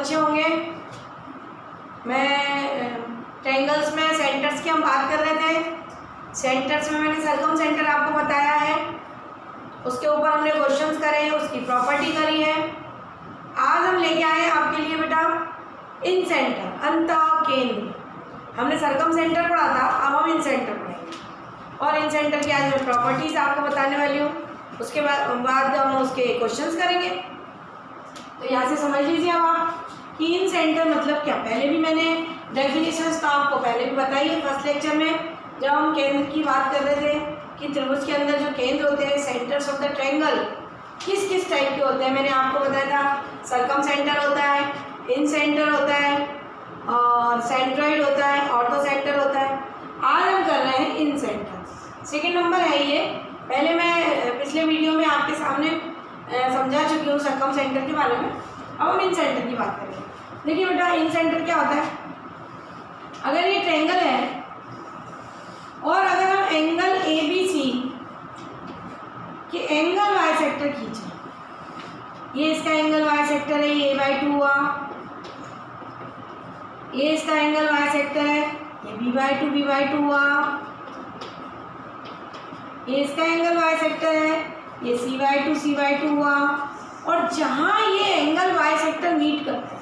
अच्छे होंगे। मैं ट्रायंगल्स में सेंटर्स की हम बात कर रहे थे। सेंटर्स में मैंने सर्कम सेंटर आपको बताया है, उसके ऊपर हमने क्वेश्चंस करे हैं, उसकी प्रॉपर्टी करी है। आज हम लेके आए आपके लिए बेटा इन सेंटर, अंतः केंद्र। हमने सर्कम सेंटर पढ़ा था, अब हम इन सेंटर पढ़ेंगे और इन सेंटर की आज मैं प्रॉपर्टीज आपको बताने वाली हूँ। उसके बाद हम उसके क्वेश्चंस करेंगे। तो यहाँ से समझ लीजिए अब आप कि इन सेंटर मतलब क्या। पहले भी मैंने डेफिनेशंस तो आपको पहले भी बताई है फर्स्ट लेक्चर में, जब हम केंद्र की बात कर रहे थे कि त्रिभुज के अंदर जो केंद्र होते हैं, सेंटर्स ऑफ द ट्रायंगल, किस किस टाइप के होते हैं मैंने आपको बताया था। सर्कम सेंटर होता है, इन सेंटर होता है और सेंट्रॉइड होता है, ऑर्थो सेंटर होता है। आज हम कर रहे हैं इन सेंटर। सेकेंड नंबर है ये। पहले मैं पिछले वीडियो में आपके सामने समझा चुकी हूँ सर्कम सेंटर के बारे में। अब हम इन सेंटर की बात करेंगे। देखिए बेटा इन सेंटर क्या होता है, अगर ये ट्रायंगल है और अगर हम एंगल ABC के एंगल वाई सेक्टर खींचे, ये इसका एंगल वाई सेक्टर है, ये A/2 हुआ, ये इसका एंगल वाई सेक्टर है, ये B/2 हुआ, ये इसका एंगल वाई सेक्टर है, ये C/2 हुआ। और जहाँ ये एंगल वाई सेक्टर मीट करते हैं,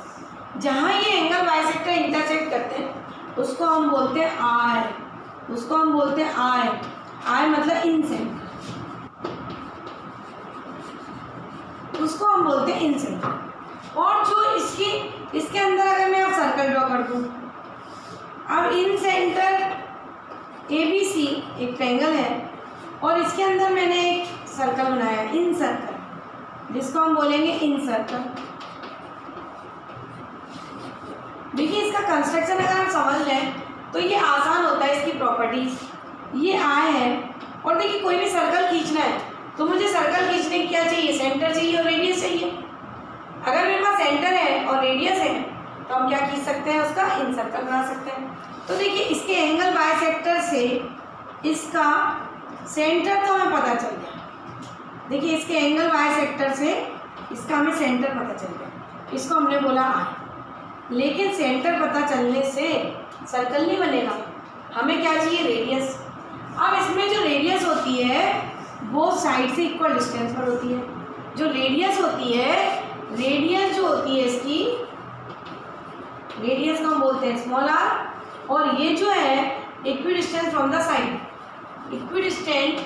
जहाँ ये एंगल वाई सेक्टर इंटरसेक्ट करते हैं, उसको हम बोलते हैं आई, उसको हम बोलते हैं आई। आई मतलब इन सेंटर, उसको हम बोलते हैं इन सेंटर। और जो इसके अंदर अगर मैं अब सर्कल ड्रॉ कर दूँ, अब इन सेंटर ABC एक ट्रायंगल है और इसके अंदर मैंने एक सर्कल बनाया इन सर्कल, जिसको हम बोलेंगे इन सर्कल। देखिए इसका कंस्ट्रक्शन अगर हम समझ लें तो ये आसान होता है। इसकी प्रॉपर्टीज ये आए हैं और देखिए कोई भी सर्कल खींचना है तो मुझे सर्कल खींचने की क्या चाहिए, सेंटर चाहिए और रेडियस चाहिए। अगर मेरे पास सेंटर है और रेडियस है तो हम क्या खींच सकते हैं, उसका इन सर्कल बना सकते हैं। तो देखिए इसके एंगल बाइसेक्टर से इसका सेंटर तो हमें पता चल गया। देखिए इसके एंगल बाइसेक्टर से इसका हमें सेंटर पता चल गया, इसको हमने बोला आई। लेकिन सेंटर पता चलने से सर्कल नहीं बनेगा, हमें क्या चाहिए, रेडियस। अब इसमें जो रेडियस होती है वो साइड से इक्वल डिस्टेंस पर होती है। जो रेडियस होती है, रेडियस जो होती है इसकी, रेडियस को हम बोलते हैं स्मॉल आर। और ये जो है equi distance from the side, equidistant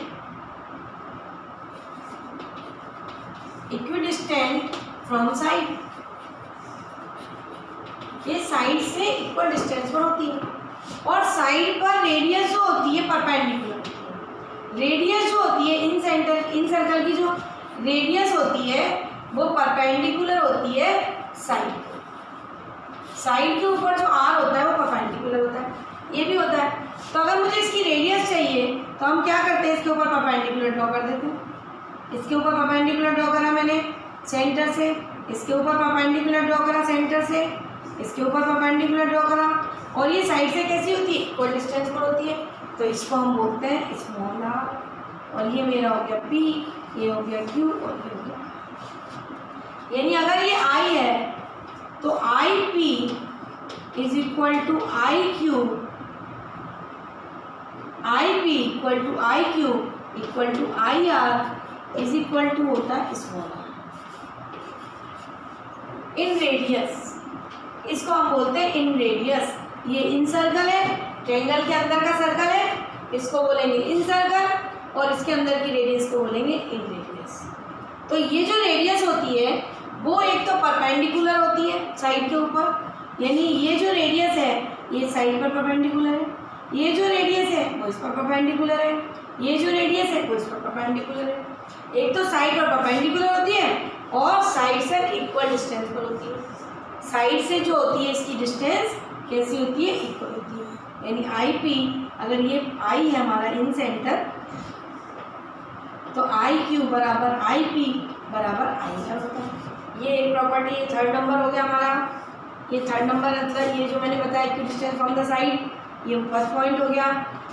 from side, ये साइड से इक्वल डिस्टेंस पर होती है। और साइड पर रेडियस जो होती है परपेंडिकुलर, रेडियस जो होती है इन सर्कल की जो रेडियस होती है वो परपेंडिकुलर होती है साइड के ऊपर जो आर होता है वो परपेंडिकुलर होता है, ये भी होता है। तो अगर मुझे इसकी रेडियस चाहिए तो हम क्या करते हैं, इसके ऊपर परपेंडिकुलर ड्रॉ कर देते हैं। इसके ऊपर परपेंडिकुलर ड्रॉ करा मैंने सेंटर से, इसके ऊपर परपेंडिकुलर ड्रॉ करा सेंटर से, इसके ऊपर परपेंडिकुलर ड्रॉ करा। और ये साइड से कैसी होती है, इक्वल डिस्टेंस पर होती है। तो इसको हम बोलते हैं स्मॉल आर। और ये मेरा हो गया P, ये हो गया Q और ये हो गया, यानी अगर ये I है तो IP is equal to IQ, IP equal to IQ equal to IR is equal to होता है स्मॉल आर इन रेडियस। इसको हम बोलते हैं इन रेडियस। ये इन सर्कल है, ट्रायंगल के अंदर का सर्कल है, इसको बोलेंगे इन सर्कल और इसके अंदर की रेडियस को बोलेंगे इन रेडियस। तो ये जो रेडियस होती है वो एक तो परपेंडिकुलर होती है साइड के ऊपर, यानी ये जो रेडियस है ये साइड पर परपेंडिकुलर है, ये जो रेडियस है वो इस पर परपेंडिकुलर है, ये जो रेडियस है वो इस पर परपेंडिकुलर है। एक तो साइड पर परपेंडिकुलर होती है और साइड से इक्वल डिस्टेंस पर होती है। साइड से जो होती है इसकी डिस्टेंस कैसी होती है, इक्वल होती है। यानी IP, अगर ये I है हमारा इन सेंटर, तो IQ बराबर IP बराबर IR होता है। ये एक प्रॉपर्टी, ये थर्ड नंबर हो गया हमारा। ये थर्ड नंबर मतलब ये जो मैंने बताया equi distance from the side, ये फर्स्ट पॉइंट हो गया।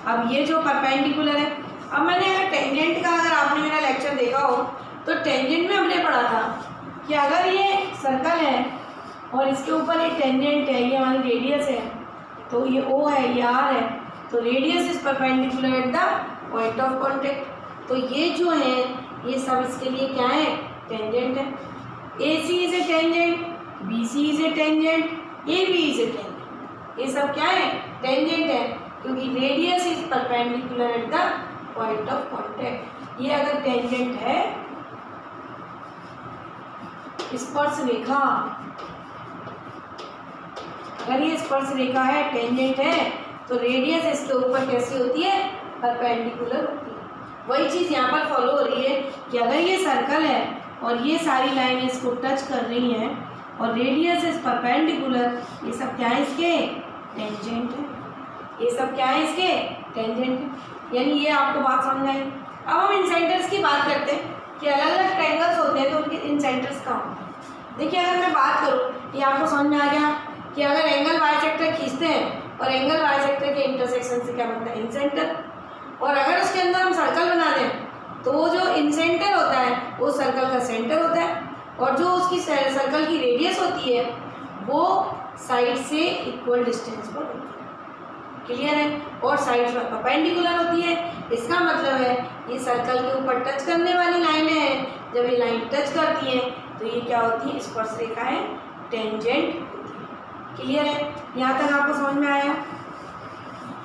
अब ये जो परपेंडिकुलर है, अब मैंने अगर टेंजेंट का, अगर आपने मेरा लेक्चर देखा हो तो टेंजेंट में हमने पढ़ा था कि अगर ये सर्कल है और इसके ऊपर ये टेंजेंट है, ये हमारी रेडियस है, तो ये ओ है, ये आर है, तो radius is perpendicular at the point of contact. तो ये जो है ये सब इसके लिए क्या है, टेंजेंट है। A C is a tangent, B C is a tangent, A B is a tangent, ये सब क्या है, टेंजेंट है, क्योंकि radius is perpendicular at the point of contact. ये अगर टेंजेंट है, स्पर्श रेखा, अगर ये स्पर्श रेखा है, टेंजेंट है, तो रेडियस इसके ऊपर कैसी होती है, परपेंडिकुलर होती है। वही चीज़ यहाँ पर फॉलो हो रही है कि अगर ये सर्कल है और ये सारी लाइनें इसको टच कर रही हैं और रेडियस इज परपेंडिकुलर, ये सब क्या है, इसके टेंजेंट है, ये सब क्या है, इसके टेंजेंट है। यानी ये आपको बात समझ आई। अब हम इंसेंटर्स की बात करते हैं कि अलग अलग ट्रायंगल्स होते हैं तो उनके इंसेंटर्स कहाँ होते हैं। देखिए अगर मैं बात करूँ, ये आपको समझ में आ गया कि अगर एंगल बाइसेक्टर खींचते हैं और एंगल बाइसेक्टर के इंटरसेक्शन से क्या बनता है, इंसेंटर। और अगर उसके अंदर हम सर्कल बना दें तो वो जो इंसेंटर होता है वो सर्कल का सेंटर होता है, और जो उसकी सर्कल की रेडियस होती है वो साइड से इक्वल डिस्टेंस पर होती है। क्लियर है, और साइड पर परपेंडिकुलर होती है। इसका मतलब है ये सर्कल के ऊपर टच करने वाली लाइनें हैं, जब ये लाइन टच करती हैं तो ये क्या होती है, स्पर्श रेखाएं टेंजेंट होती है। क्लियर है, यहाँ तक आपको समझ में आया।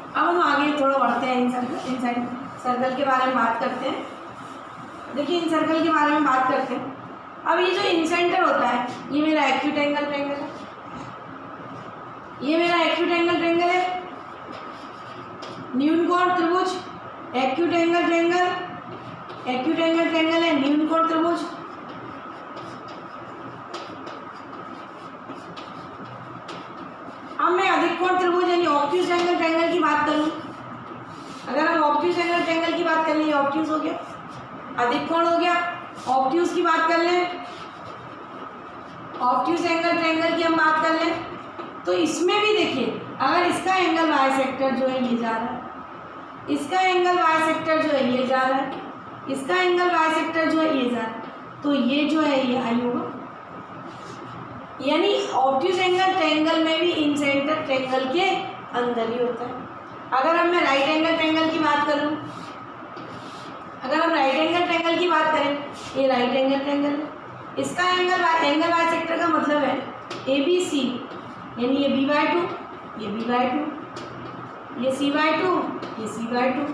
अब हम आगे थोड़ा बढ़ते हैं, इन सर्कल के बारे में बात करते हैं। देखिए इन सर्कल के बारे में बात करते हैं। अब ये जो इंसेंटर होता है, ये मेरा एक्यूट एंगल ट्रायंगल है, ये मेरा एक्यूट एंगल ट्रायंगल है, न्यून कोण त्रिभुज, acute angle triangle, acute angle triangle है, न्यून कोण त्रिभुज। अब मैं अधिक कोण त्रिभुज यानी ऑब्ट्यूज एंगल ट्रायंगल की बात करूं, अगर हम ऑब्ट्यूज एंगल ट्रायंगल की बात कर लें, ऑब्ट्यूज हो गया, अधिक कोण हो गया। ऑब्ट्यूज की बात कर लें, ऑब्ट्यूज एंगल ट्रायंगल की हम बात कर लें, तो इसमें भी देखिए अगर इसका एंगल बाइसेक्टर जो है ये जा रहा है, इसका एंगल बाइसेक्टर जो है ये जा रहा है, इसका एंगल बाइसेक्टर जो है ये जा रहा है, तो ये जो है ये आई होगा। यानी ऑब्ट्यूज एंगल ट्रायंगल में भी इंसेंटर ट्रायंगल के अंदर ही होता है। अगर हम मैं राइट एंगल ट्रायंगल की बात करूं, अगर हम राइट एंगल ट्रायंगल की बात करें, ये राइट एंगल ट्रायंगल है, इसका एंगल बाइसेक्टर का मतलब है ए बी सी, यानी ये b/2, ये b/2, ये c/2, ये c/2,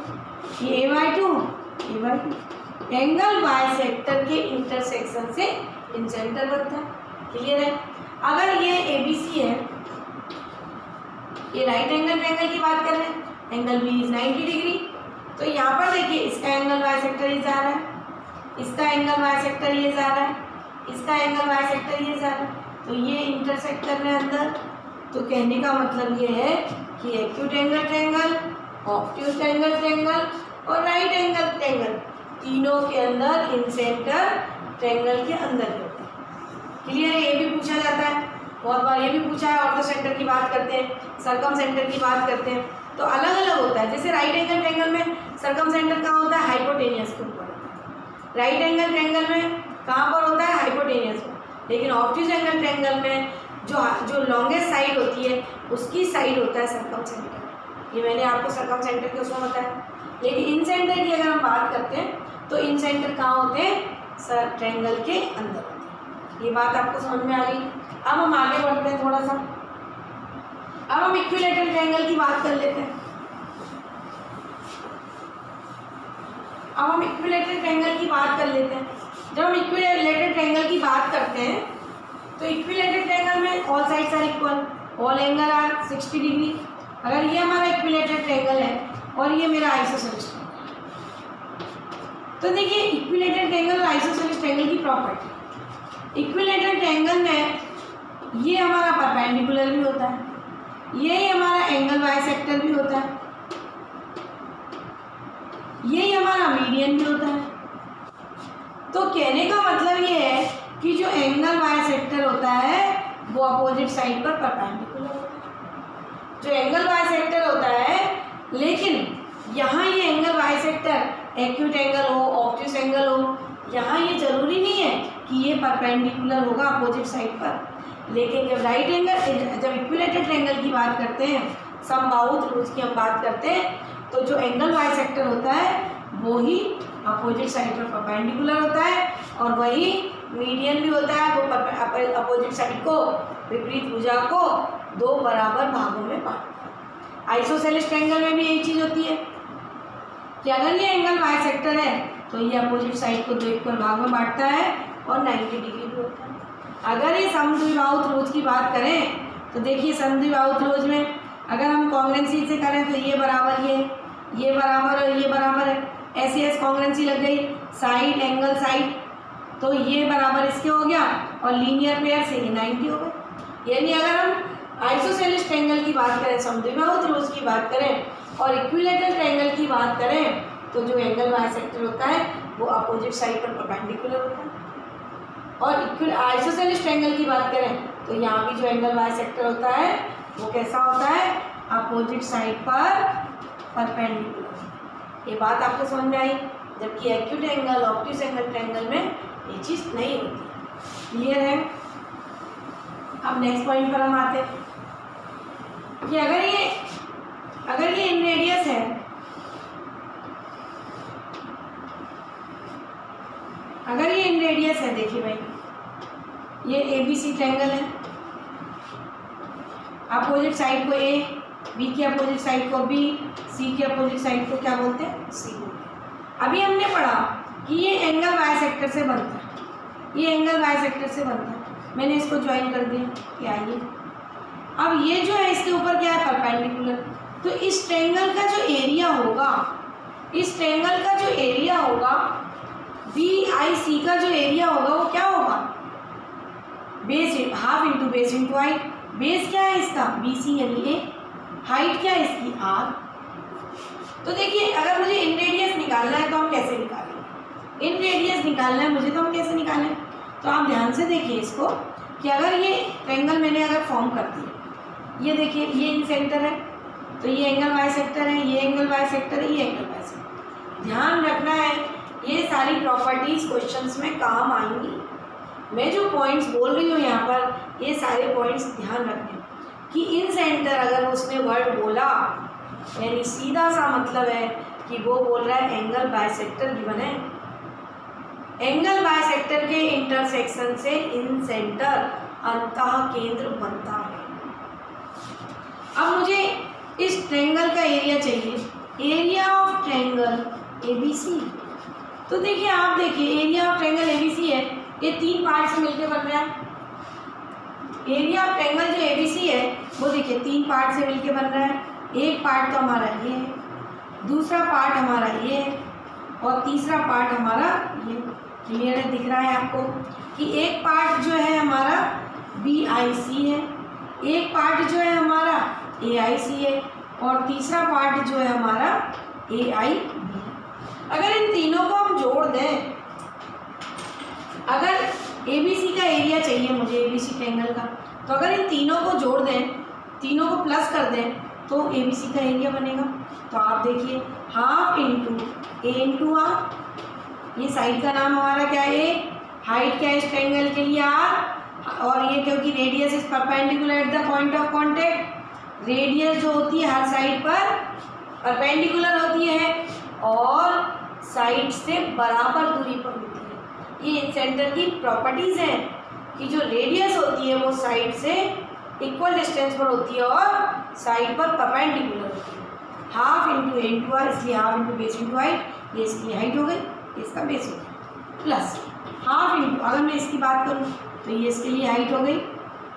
ये a/2, a/2। एंगल बाइसेक्टर के इंटरसेक्शन से इंसेंटर बनता है। क्लियर है। अगर ये ABC है, ये राइट एंगल ट्रायंगल की बात कर रहे हैं, एंगल B इज 90 डिग्री, तो यहाँ पर देखिए इसका एंगल बाइसेक्टर ये जा रहा है, इसका एंगल बाइसेक्टर ये जा रहा है, इसका एंगल बाइसेक्टर ये जा रहा है, तो ये इंटरसेक्ट कर रहे हैं अंदर। तो कहने का मतलब ये है कि acute angle triangle, obtuse angle triangle और राइट एंगल ट्रायंगल तीनों के अंदर इंसेंटर ट्रायंगल के अंदर होता है। क्लियर है, ये भी पूछा जाता है बहुत बार, ये भी पूछा है। ऑर्थो सेंटर की बात करते हैं, सर्कम सेंटर की बात करते हैं, तो अलग अलग होता है। जैसे राइट एंगल ट्रायंगल में सर्कम सेंटर कहाँ होता है, हाइपोटेनियस के ऊपर होता है। राइट एंगल ट्रायंगल में कहाँ पर होता है, हाइपोटेनियस पर। लेकिन ऑब्ट्यूज एंगल ट्रायंगल में जो लॉन्गेस्ट साइड होती है उसकी साइड होता है सर्कम सेंटर। ये मैंने आपको सर्कम सेंटर के उसमें बताया। लेकिन इन सेंटर की अगर हम बात करते हैं तो इन सेंटर कहाँ होते हैं, ट्रायंगल के अंदर होते हैं। ये बात आपको समझ में आ गई। अब हम आगे बढ़ते हैं थोड़ा सा। अब हम इक्विलैटरल ट्रायंगल की बात कर लेते हैं। अब हम इक्विलैटरल ट्रायंगल की बात कर लेते हैं। जब हम इक्विलैटरल ट्रायंगल की बात करते हैं तो इक्विलैटरल ट्रायंगल में all sides are equal, all angle are 60 degree. अगर ये हमारा इक्विलैटरल ट्रायंगल है और ये मेरा आइसोसेलेस, तो देखिए इक्विलैटरल ट्रायंगल और आइसोसेलेस ट्रायंगल की प्रॉपर्टी। इक्विलैटरल ट्रायंगल में ये हमारा परपेंडिकुलर भी होता है, ये हमारा एंगल बाइसेक्टर भी होता है, यही हमारा मीडियन भी होता है। तो कहने का मतलब ये है कि जो एंगल बाइसेक्टर होता है वो अपोजिट साइड पर परपेंडिकुलर होता है। जो एंगल बाइसेक्टर होता है, लेकिन यहाँ ये एंगल बाइसेक्टर एक्यूट एंगल हो, ऑब्ट्यूज एंगल हो, यहाँ ये जरूरी नहीं है कि ये परपेंडिकुलर होगा अपोजिट साइड पर। लेकिन जब राइट एंगल जब इक्विलेटरल ट्रायंगल की बात करते हैं, समबाहु त्रिभुज की हम बात करते हैं, तो जो एंगल बाइसेक्टर होता है वो ही अपोजिट साइड पर परपेंडिकुलर होता है और वही मीडियन भी होता है। वो अपोजिट साइड को, विपरीत भुजा को दो बराबर भागों में बांटता है। आइसोसेलेस ट्रायंगल में भी यही चीज़ होती है कि अगर ये एंगल बाइसेक्टर है तो ये अपोजिट साइड को दो इक्वल भाग में बांटता है और 90 डिग्री भी होता है। अगर ये समद्विबाहु त्रिभुज की बात करें तो देखिए समद्विबाहु त्रिभुज में अगर हम कॉन्ग्रुएंसी से करें तो ये बराबर ये बराबर और ये बराबर है, ऐसी कॉन्ग्रुएंसी लग गई, साइड एंगल साइड, तो ये बराबर इसके हो गया और लीनियर पेयर से ये 90 हो गए। यानी अगर हम आइसोसेलेस ट्रायंगल की बात करें, समद्विबाहु त्रिभुज की बात करें और इक्विलेटरल ट्रायंगल की बात करें तो जो एंगल बाइसेक्टर होता है वो अपोजिट साइड पर परपेंडिकुलर होता है। और आइसोसेलेस ट्रायंगल की बात करें तो यहाँ भी जो एंगल बाइसेक्टर होता है वो कैसा होता है, अपोजिट साइड पर परपेंडिकुलर। ये बात आपको समझ में आई, जबकि acute angle obtuse angle triangle में ये चीज़ नहीं होती। क्लियर है? अब नेक्स्ट पॉइंट पर हम आते हैं कि अगर ये इन रेडियस है, अगर ये इन रेडियस है, देखिए भाई ये ABC ट्रायंगल है, अपोजिट साइड को A, B के अपोजिट साइड को B, C के अपोजिट साइड को क्या बोलते हैं, C बोलते हैं। अभी हमने पढ़ा कि ये एंगल बाइसेक्टर से बनता है, ये एंगल बाइसेक्टर से बनता है, मैंने इसको ज्वाइन कर दिया कि आइए अब ये जो है इसके ऊपर क्या है, परपेंडिकुलर। तो इस ट्रायंगल का जो एरिया होगा, इस ट्रायंगल का जो एरिया होगा BIC का जो एरिया होगा वो क्या होगा, base half into base into height. Base क्या है इसका, BC यानी A, हाइट क्या है इसकी R। तो देखिए अगर मुझे इन रेडियस निकालना है तो हम कैसे निकालेंगे, इन रेडियस निकालना है मुझे तो हम कैसे निकालें। तो आप ध्यान से देखिए इसको कि अगर ये ट्रायंगल मैंने अगर फॉर्म कर दिया, ये देखिए ये इन सेंटर है तो ये एंगल बाइसेक्टर है, ये एंगल बाइसेक्टर है, ये एंगल बाइसेक्टर। ध्यान रखना है ये सारी प्रॉपर्टीज क्वेश्चंस में काम आएंगी। मैं जो पॉइंट्स बोल रही हूँ यहाँ पर, ये सारे पॉइंट्स ध्यान रखने कि इन सेंटर अगर उसने वर्ड बोला यानी सीधा सा मतलब है कि वो बोल रहा है एंगल बाइसेक्टर गिवन है, एंगल बाइसेक्टर के इंटरसेक्शन से इन सेंटर अंतः केंद्र बनता है। अब मुझे इस ट्रायंगल का एरिया चाहिए, एरिया ऑफ ट्रायंगल ABC। तो देखिए आप देखिए एरिया ऑफ ट्रायंगल ABC है, ये 3 पार्ट से मिलकर बन रहा है। एरिया ऑफ ट्रायंगल जो ABC है वो देखिए 3 पार्ट से मिलकर बन रहा है। एक पार्ट तो हमारा ये है, दूसरा पार्ट हमारा ये है और तीसरा पार्ट हमारा ये। क्लियर है, दिख रहा है आपको कि एक पार्ट जो है हमारा BIC है, एक पार्ट जो है हमारा AIC है और तीसरा पार्ट जो है हमारा AIB है। अगर इन तीनों को हम जोड़ दें, अगर ABC का एरिया चाहिए मुझे ABC ट्रायंगल का, तो अगर इन तीनों को जोड़ दें, तीनों को प्लस कर दें तो ABC का एरिया बनेगा। तो आप देखिए half into A into R, ये साइड का नाम हमारा क्या है A, हाइट क्या है इस ट्रायंगल के लिए R, और ये क्योंकि radius is perpendicular at the point of contact, radius जो होती है हर साइड पर परपेंडिकुलर होती है और साइड से बराबर दूरी पर होती है। ये सेंटर की प्रॉपर्टीज़ हैं कि जो रेडियस होती है वो साइड से इक्वल डिस्टेंस पर होती है और साइड पर परपेंडिकुलर होती है। Half into A into R, इसलिए half into base into height, ये इसकी हाइट हो गई, इसका बेस हो गया, प्लस हाफ इंटू, अगर मैं इसकी बात करूँ तो ये इसके लिए हाइट हो गई,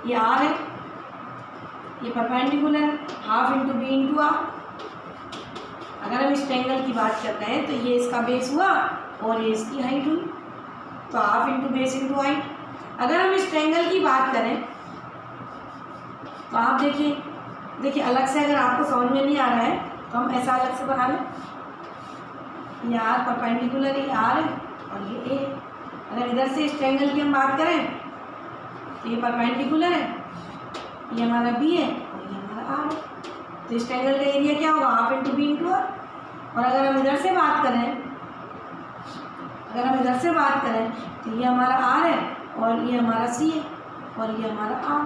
ये R है, ये परपेंडिकुलर है, half into B into R। अगर हम इस ट्रायंगल की बात करते हैं तो ये इसका बेस हुआ और ये इसकी हाइट हुई, तो half into base into height. अगर हम इस ट्रायंगल की बात करें तो आप देखिए अलग से अगर आपको समझ में नहीं आ रहा है तो हम ऐसा अलग से बना लें, ये R परपेंडिकुलर, ये R है और ये A। अगर इधर से इस ट्रायंगल की हम बात करें तो ये परपेंडिकुलर है, ये हमारा B है और ये हमारा R है। तो इस ट्रायंगल का एरिया क्या होगा, half into B into R। और अगर हम इधर से बात करें तो ये हमारा R है और ये हमारा C है। और ये हमारा आर।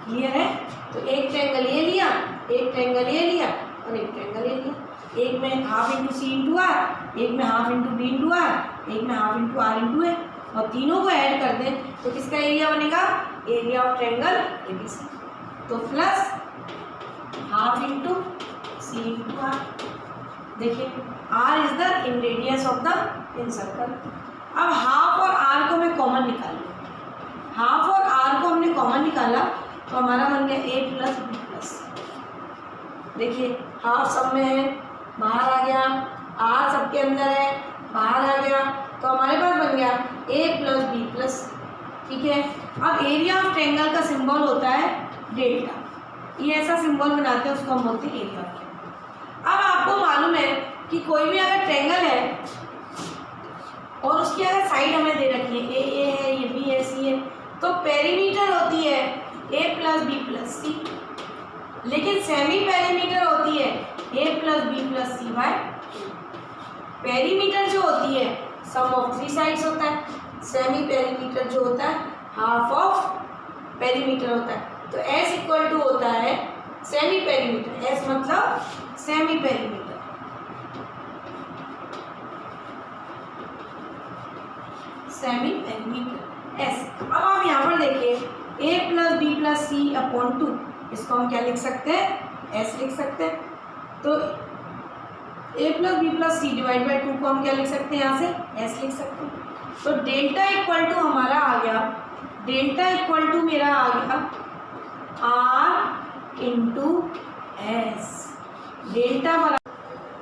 क्लियर है? तो एक ट्रायंगल ये लिया, एक ट्रायंगल ये लिया और एक ट्रायंगल ये लिया। एक में half into C into R, एक में half into B into R, एक में half into R into A, और तीनों को ऐड कर दें तो किसका एरिया बनेगा? Area of triangle ABC. तो plus half into C into R. देखिए R is the inradius of the incircle. अब हाफ और आर को मैं कॉमन निकाल लूँ। हाफ और आर को हमने कॉमन निकाला तो हमारा बन गया ए प्लस बी प्लस। देखिए हाफ सब में है, बाहर आ गया, आर सबके अंदर है, बाहर आ गया, तो हमारे पास बन गया ए प्लस बी प्लस। ठीक है। अब एरिया ऑफ ट्रायंगल का सिंबल होता है डेल्टा। ये ऐसा सिंबल बनाते हैं, उसको हम बोलते हैं एरिया ऑफ ट्रायंगल। अब आपको मालूम है कि कोई भी अगर ट्रायंगल है और उसकी अगर साइड हमें दे रखी है, ए है, ये बी है, सी है, तो पेरीमीटर होती है ए प्लस बी प्लस सी, लेकिन सेमी पेरीमीटर होती है A plus B plus C bye. Perimeter जो होती है सम ऑफ थ्री साइड्स होता है, सेमी पेरीमीटर जो होता है हाफ ऑफ पेरीमीटर होता है। तो एस इक्वल टू होता है सेमी पेरीमीटर, एस मतलब semi perimeter. Semi perimeter S. अब आप यहाँ पर देखिए ए प्लस बी प्लस सी अपॉन टू, इसको हम क्या लिख सकते हैं? एस लिख सकते हैं। तो A plus B plus C divide by two को हम क्या लिख सकते हैं? यहाँ से एस लिख सकते हैं। तो डेल्टा इक्वल टू हमारा आ गया, डेल्टा इक्वल टू मेरा आ गया आर इंटू एस। डेल्टा बराबर,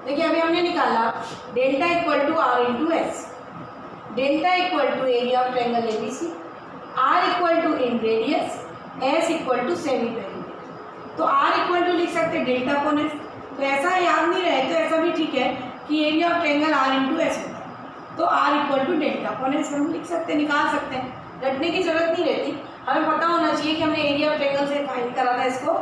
देखिए अभी हमने निकाला delta equal to R into S. Delta equal to area of triangle ABC, R equal to inradius, S equal to semi perimeter. तो आर इक्वल टू लिख सकते हैं डेल्टा अपॉन एस। तो ऐसा याद नहीं रहे तो ऐसा भी ठीक है कि area of triangle R into S होता है, तो R equal to delta upon S हम लिख सकते हैं, निकाल सकते हैं, रटने की जरूरत नहीं रहती। हमें पता होना चाहिए कि हमने एरिया ऑफ ट्रायंगल से फाइंड करा था, इसको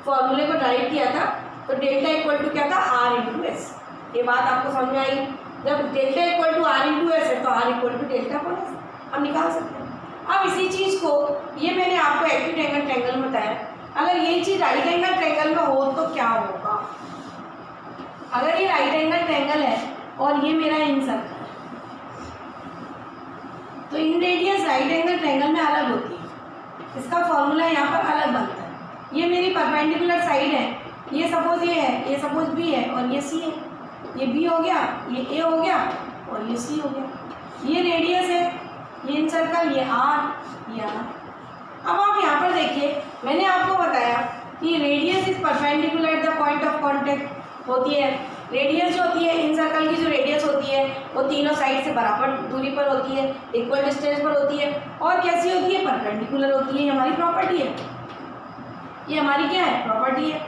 फॉर्मूले को ड्राइव किया था। तो डेल्टा इक्वल टू क्या था? R into S. ये बात आपको समझ में आई? जब delta equal to R into S है तो R equal to delta upon S हम निकाल सकते हैं। अब इसी चीज़ को, ये मैंने आपको एक्यूट एंगल ट्रायंगल में बताया, अगर ये चीज़ राइट एंगल ट्रायंगल में हो तो क्या होगा? अगर ये राइट एंगल ट्रायंगल है और ये मेरा इन सर्कल है, तो इन रेडियस राइट एंगल ट्रायंगल में अलग होती है, इसका फॉर्मूला यहाँ पर अलग बनता है। ये मेरी परपेंडिकुलर साइड है, ये सपोज ये है, ये सपोज बी है और ये सी है, ये बी हो गया, ये ए हो गया और ये सी हो गया। ये रेडियस है, ये इन सर्कल, ये आर, ये आर। अब आप यहाँ पर देखिए, मैंने आपको बताया कि radius is perpendicular at the point of contact होती है। रेडियस जो होती है इन सर्कल की, जो रेडियस होती है वो तीनों साइड से बराबर दूरी पर होती है, इक्वल डिस्टेंस पर होती है, और कैसी होती है? परपेंडिकुलर होती है। ये हमारी प्रॉपर्टी है, ये हमारी क्या है? प्रॉपर्टी है।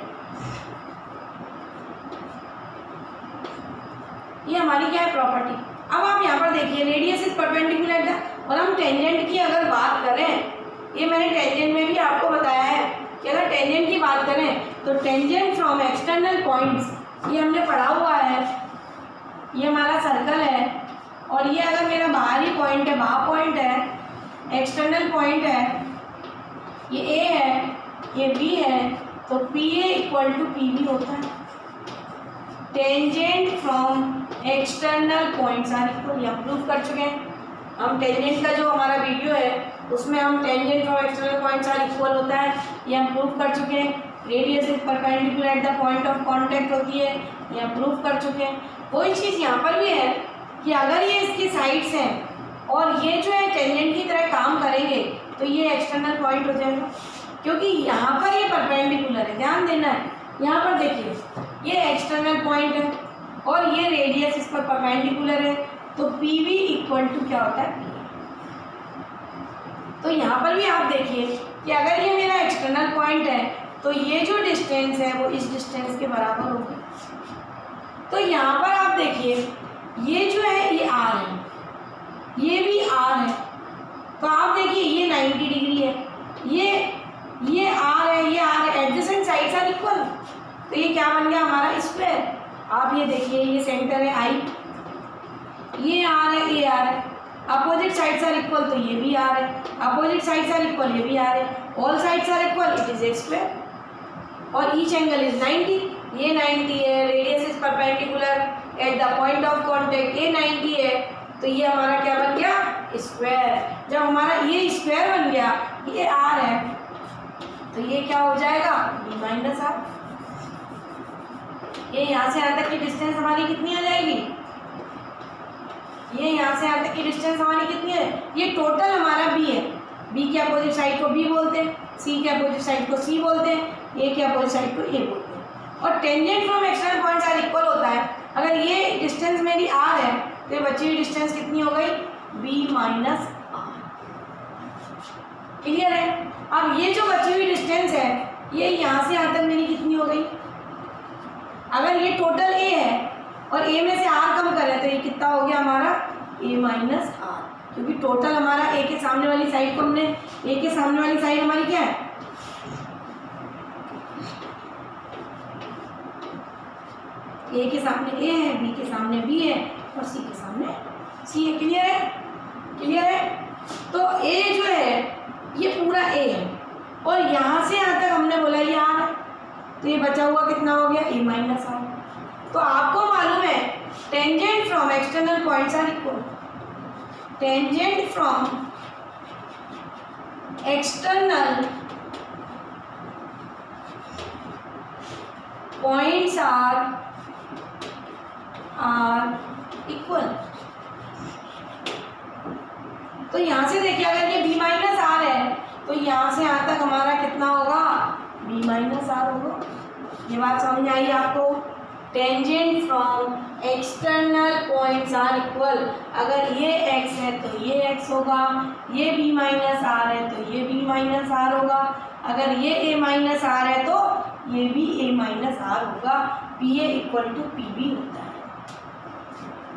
ये हमारी क्या है? प्रॉपर्टी। अब आप यहाँ पर देखिए रेडियस इज परपेंडिकुलर था, और हम टेंजेंट की अगर बात करें, ये मैंने टेंजेंट में भी आपको बताया है कि अगर टेंजेंट की बात करें तो टेंजेंट फ्रॉम एक्सटर्नल पॉइंट्स, ये हमने पढ़ा हुआ है, ये हमारा सर्कल है, और ये अगर मेरा बाहरी पॉइंट है, बाहर पॉइंट है, एक्सटर्नल पॉइंट है, ये ए है, ये बी है, तो P A equal to P B होता है। Tangent from external points are equal, हम प्रूव कर चुके हैं। हम टेंजेंट का जो हमारा वीडियो है उसमें हम tangent from external points are equal होता है, ये हम प्रूव कर चुके हैं। Radius is perpendicular at the point of contact होती है, ये हम प्रूव कर चुके हैं। वही चीज़ यहाँ पर भी है कि अगर ये इसकी साइड्स हैं और ये जो है टेंजेंट की तरह काम करेंगे तो ये एक्सटर्नल पॉइंट हो जाएगा, क्योंकि यहाँ पर ये परपेंडिकुलर है। ध्यान देना है, यहाँ पर देखिए ये एक्सटर्नल पॉइंट है और ये रेडियस इस पर परपेंडिकुलर है, तो पी वी इक्वल टू क्या होता है? तो यहाँ पर भी आप देखिए कि अगर ये मेरा एक्सटर्नल पॉइंट है तो ये जो डिस्टेंस है वो इस डिस्टेंस के बराबर होगी। तो यहाँ पर आप देखिए ये जो है ये आर है, ये भी आर है, तो आप देखिए ये 90 डिग्री है, ये आर है, ये आर है, एडजेसेंट साइड्स आर इक्वल, तो ये क्या बन गया हमारा? स्क्वायर। आप ये देखिए ये सेंटर है आई, ये आर है, ये आर है, अपोजिट साइड्स आर इक्वल, तो ये भी आर है, अपोजिट साइड्स आर इक्वल, ये भी आर है, all sides are equal, it is a square, और ईच एंगल इज 90, ये 90 है, radius is perpendicular at the point of contact, ये 90 है, तो ये हमारा क्या बन गया, स्क्वायर। जब हमारा ये स्क्वायर बन गया, ये आर है, तो ये क्या हो जाएगा, बी माइनस आर। ये यहाँ से यहाँ तक की डिस्टेंस हमारी कितनी आ जाएगी, ये यहाँ से यहाँ तक की डिस्टेंस हमारी कितनी है, ये टोटल हमारा बी है, बी के अपोजिट साइड को बी बोलते हैं, सी के अपोजिट साइड को सी बोलते हैं, ए के अपोजिट साइड को ए बोलते हैं। और tangent from external points are equal होता है, अगर ये डिस्टेंस मेरी आर है तो ये बची हुई डिस्टेंस कितनी हो गई, बी माइनस आर। क्लियर है। अब ये जो बची हुई डिस्टेंस है, ये यहाँ से यहाँ तक मेरी कितनी हो गई, अगर ये टोटल ए है और ए में से आर कम करें तो ये कितना हो गया हमारा, ए माइनस आर, क्योंकि टोटल हमारा ए के सामने वाली साइड को हमने, ए के सामने वाली साइड हमारी क्या है, ए के सामने ए है, बी के सामने बी है और सी के सामने सी है। क्लियर है, क्लियर है। तो ए जो है ये पूरा ए है और यहाँ से यहाँ तक हमने बोला ये आर है, तो ये बचा हुआ कितना हो गया, ए माइनस आर। तो आपको मालूम है tangent from external points are equal, tangent from external points are equal. तो यहां से देखिए अगर ये बी माइनस आर है तो यहां से यहां तक हमारा कितना होगा, बी माइनस आर होगा। ये बात समझ आई आपको। Tangent from external points are equal, अगर ये x है तो ये x होगा, ये b माइनस आर है तो ये b माइनस आर होगा, अगर ये a माइनस आर है तो ये भी a माइनस आर होगा। P A equal to P B होता है।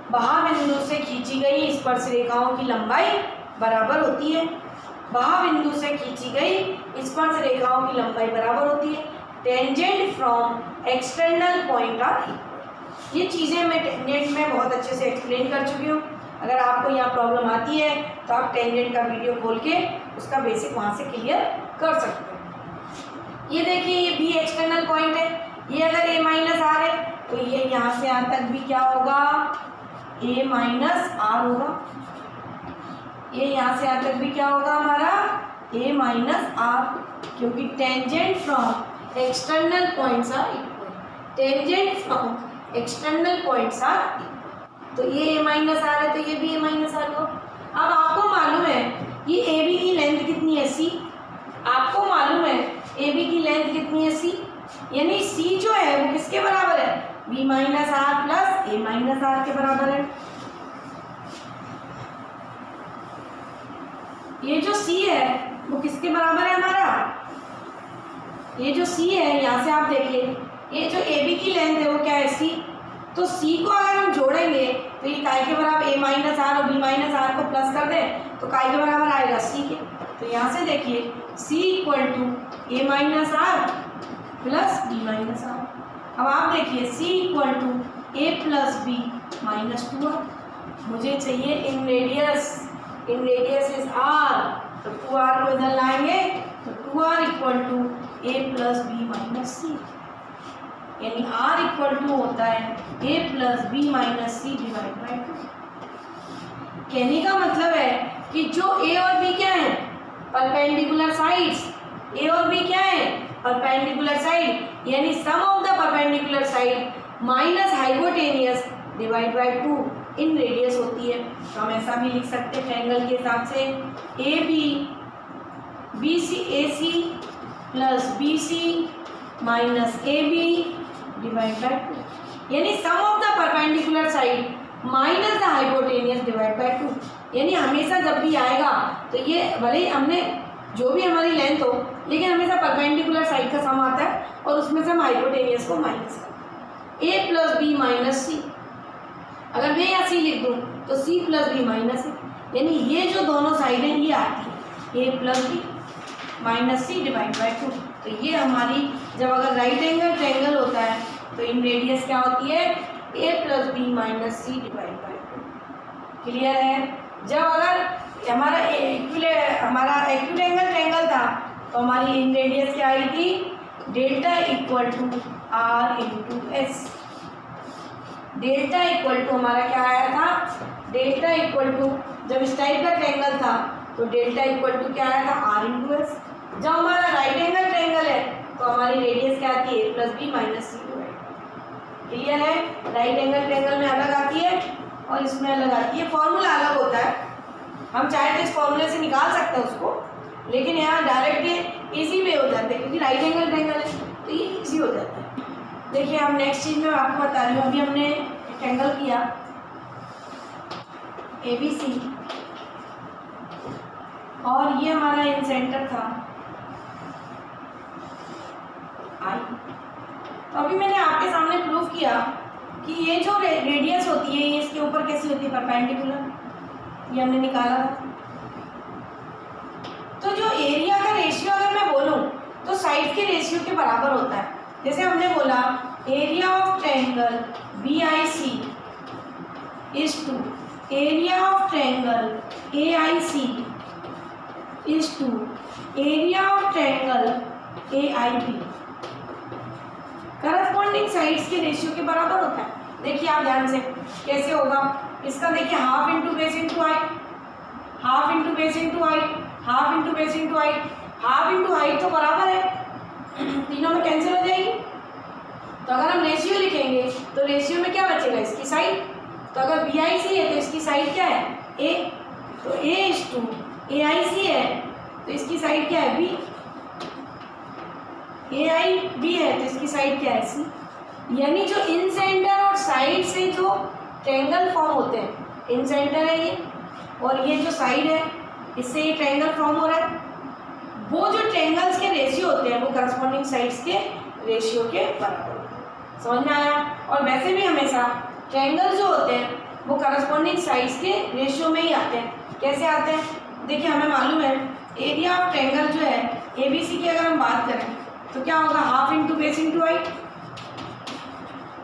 बिंदु से खींची गई स्पर्श रेखाओं की लंबाई बराबर होती है, बिंदु से खींची गई स्पर्श रेखाओं की लंबाई बराबर होती है। Tangent from external point are equal. ये चीज़ें मैं टेंजेंट में बहुत अच्छे से एक्सप्लेन कर चुकी हूँ। अगर आपको यहाँ प्रॉब्लम आती है तो आप टेंजेंट का वीडियो खोल के उसका बेसिक वहाँ से क्लियर कर सकते हैं। ये देखिए ये बी एक्सटर्नल पॉइंट है, ये अगर ए माइनस आर है तो ये यहाँ से यहाँ तक भी क्या होगा, ए माइनस आर होगा। ये यहाँ से यहाँ तक भी क्या होगा हमारा, ए माइनस आर, क्योंकि tangent from external points are equal, tangent from external points are equal. तो ये ए माइनस आर है तो ये भी ए माइनस आर हो। अब आपको मालूम है ये ए बी की लेंथ कितनी है, सी। आपको मालूम है ए बी की लेंथ कितनी है, सी, यानी सी जो है वो किसके बराबर है, B minus R plus A minus R के बराबर है। ये जो सी है वो किसके बराबर है हमारा, ये जो सी है यहाँ से आप देखिए ये जो ए बी की लेंथ है वो क्या है, सी। तो सी को अगर हम जोड़ेंगे तो ये काय के बराबर, ए माइनस आर और बी माइनस आर को प्लस कर दें तो काय के बराबर आएगा, सी के। तो यहाँ से देखिए C equal to A minus R plus B minus R. अब आप देखिए C equal to A plus B minus 2r। मुझे चाहिए इन रेडियस इज आर, तो 2r को इधर लाएंगे तो 2r equal to A plus B minus C, यानी r इक्वल टू होता है a plus B minus C divide by 2। कहने का मतलब है कि जो a और b क्या है, परपेंडिकुलर साइड्स। a और b क्या है, परपेंडिकुलर साइड, यानी sum of the perpendicular side minus hypotenuse divide by 2 inradius होती है। तो हम ऐसा भी लिख सकते हैं ट्रायंगल के हिसाब से, A C plus B C minus A B divide by 2, यानी sum of the perpendicular side minus the hypotenuse divide by 2। यानी हमेशा जब भी आएगा तो ये भले ही हमने जो भी हमारी लेंथ हो, लेकिन हमेशा परपेंडिकुलर साइड का सम आता है और उसमें से हम हाइपोटेनियस को माइनस करते हैं। A plus B minus C, अगर मैं यहाँ सी लिख दूँ तो C plus B minus C, यानी ये जो दोनों साइड हैं ये आती है A plus B minus C divide by 2। तो ये हमारी जब अगर राइट एंगल ट्रायंगल होता है तो इन रेडियस क्या होती है, A plus B minus C divide by 2। Clear है। जब अगर हमारा एक्यूट एंगल ट्रायंगल था तो हमारी इन रेडियस क्या आई थी, delta equal to R into S. Delta equal to हमारा क्या आया था, डेल्टा इक्वल टू, जब इस टाइप का ट्रायंगल था तो डेल्टा इक्वल टू क्या आया था, आर इंटू एस। जब हमारा राइट एंगल ट्रायंगल है तो हमारी रेडियस क्या आती है, A plus B minus C. Clear है, राइट एंगल ट्रायंगल में अलग आती है और इसमें अलग आती है, फॉर्मूला अलग होता है। हम चाहे तो इस फॉर्मूले से निकाल सकते हैं उसको, लेकिन यहाँ डायरेक्ट इजी वे हो जाता है क्योंकि राइट एंगल ट्रायंगल है तो ये इजी हो जाता है। देखिए हम नेक्स्ट चीज़ में आपको बता रही हूँ, अभी हमने ट्रायंगल किया ABC और ये हमारा इन सेंटर था I। तो अभी मैंने आपके सामने प्रूव किया कि ये जो रेडियस होती है ये इसके ऊपर कैसी होती है, परपेंडिकुलर, ये हमने निकाला था। तो जो एरिया का रेशियो अगर मैं बोलूँ तो साइड के रेशियो के बराबर होता है। जैसे हमने बोला area of triangle BIC is to area of triangle AIC is to area of triangle AIB। Corresponding sides के रेशियो के बराबर होता है। देखिए आप ध्यान से कैसे होगा, इसका देखिए half into base into height, half into base into height, half into base into height, half into height तो बराबर है, तीनों में कैंसिल हो जाएगी। तो अगर हम रेशियो लिखेंगे तो रेशियो में क्या बचेगा, इसकी साइड। तो अगर BIC है तो इसकी साइड क्या है, A, तो A इज टू AIC है तो इसकी साइड क्या है, B। AIB है तो इसकी साइड क्या है, C। यानी जो इन सेंटर और साइड से जो ट्रायंगल फॉर्म होते हैं, इन सेंटर है ये और ये जो साइड है इससे ये ट्रायंगल फॉर्म हो रहा है, वो जो ट्रायंगल्स के रेशियो होते हैं वो करस्पॉन्डिंग साइड्स के रेशियो के बराबर होते हैं। समझ में आया। और वैसे भी हमेशा ट्रायंगल जो होते हैं वो करस्पॉन्डिंग साइड्स के रेशियो में ही आते हैं। कैसे आते हैं, देखिए हमें मालूम है एरिया ऑफ ट्रायंगल जो है ABC की अगर हम बात करें तो क्या होगा, half into base into height.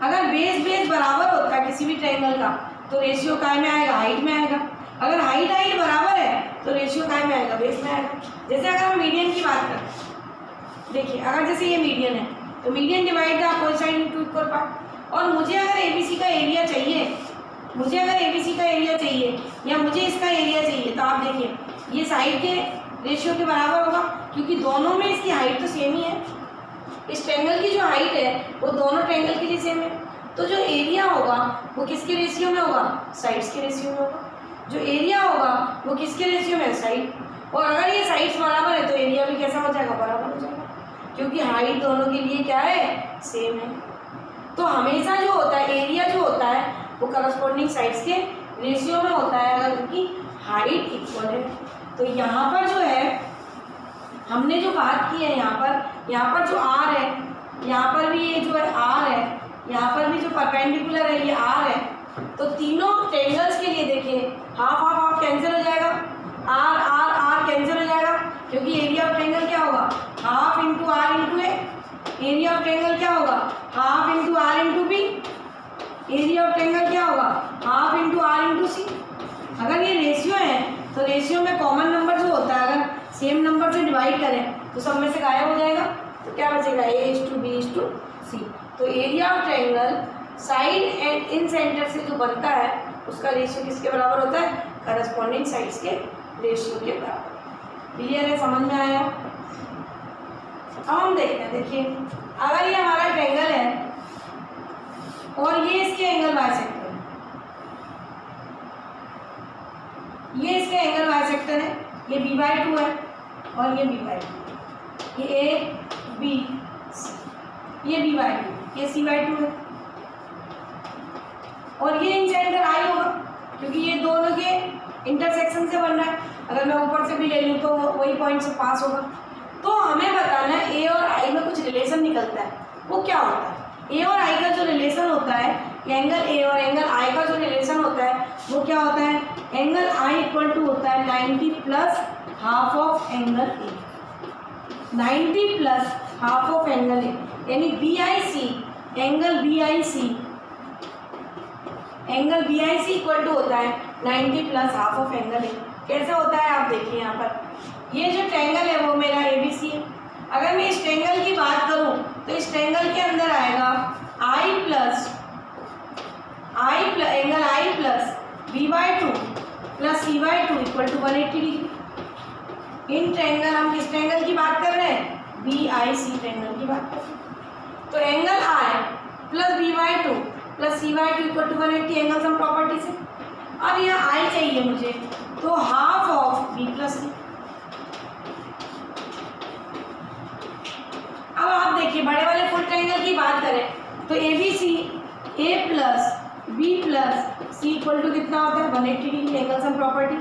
अगर बेस बराबर होता है किसी भी ट्रायंगल का तो रेशियो काय में आएगा, हाइट में आएगा। अगर हाइट बराबर है तो रेशियो काय में आएगा, बेस में आएगा। जैसे अगर हम मीडियन की बात करें, देखिए अगर जैसे ये मीडियन है तो median divide the cosine into equal part. और मुझे अगर ABC का एरिया चाहिए, मुझे अगर ABC का एरिया चाहिए या मुझे इसका एरिया चाहिए, तो आप देखिए ये साइड के रेशियो के बराबर होगा क्योंकि दोनों में इसकी हाइट तो सेम ही है। इस ट्रायंगल की जो हाइट है वो दोनों ट्रायंगल के लिए सेम है। तो जो एरिया होगा वो किसके रेशियो में होगा, साइड्स के रेशियो में होगा। जो एरिया होगा वो किसके रेशियो में है, साइड। और अगर ये साइड्स बराबर है तो एरिया भी कैसा हो जाएगा, बराबर हो जाएगा क्योंकि हाइट दोनों के लिए क्या है, सेम है। तो हमेशा जो होता है एरिया जो होता है वो करस्पॉन्डिंग साइड्स के रेशियो में होता है अगर उनकी हाइट इक्वल है। तो यहाँ पर जो है हमने जो बात की है, यहाँ पर जो R है, यहाँ पर भी ये जो है R है, यहाँ पर भी जो परपेंडिकुलर है ये R है। तो तीनों ट्रायंगल्स के लिए देखिए हाफ कैंसिल हो जाएगा, R कैंसिल हो जाएगा क्योंकि एरिया ऑफ ट्रायंगल क्या होगा, half into R into A. Area of triangle क्या होगा, half into R into B। Area of triangle क्या होगा, half into R into C। अगर ये रेशियो है तो रेशियो में कॉमन नंबर जो होता है अगर सेम नंबर से डिवाइड करें तो सब में से गायब हो जाएगा। तो क्या बचेगा, A is to B is to C। तो area of triangle side and incentre से जो बनता है उसका रेशियो किसके बराबर होता है, करस्पॉन्डिंग साइड्स के रेशियो के बराबर। क्लियर है, समझ में आया। अब हम देखते हैं, देखिए अगर ये हमारा ट्रायंगल है और ये इसके एंगल बाइसेक्टर है, ये इसके एंगल बाइसेक्टर है, ये B/2 है और ये B/2, ये A B C, ये B/2, ये C/2 है और ये इन सेंटर I होगा क्योंकि ये दोनों के इंटरसेक्शन से बन रहा है। अगर मैं ऊपर से भी ले लूँ तो वही पॉइंट से पास होगा। तो हमें बताना है A और I में कुछ रिलेशन निकलता है, वो क्या होता है। A और I का जो रिलेशन होता है, एंगल A और एंगल I का जो रिलेशन होता है वो क्या होता है, एंगल I इक्वल टू होता है 90 plus half of angle A। 90 plus half of angle A यानी BIC, angle BIC, angle B I C equal to होता है 90 plus half of angle A. कैसे होता है आप देखिए यहाँ पर, ये जो ट्रायंगल है वो मेरा ए बी सी है। अगर मैं इस ट्रायंगल की बात करूँ तो इस ट्रायंगल के अंदर आएगा angle I plus B by two plus C by two equal to 180 degree. In triangle, हम किस ट्रायंगल की बात कर रहे हैं, बी आई सी ट्रायंगल की बात कर रहे हैं। तो angle I plus B by two plus C by two equal to 180 angle sum property से। अब यहाँ आई चाहिए मुझे, तो half of B plus C. अब आप देखिए बड़े वाले फुल ट्रायंगल की बात करें तो A B C A plus B plus C equal to कितना होता है 180 डिग्री एंगल सम प्रॉपर्टी।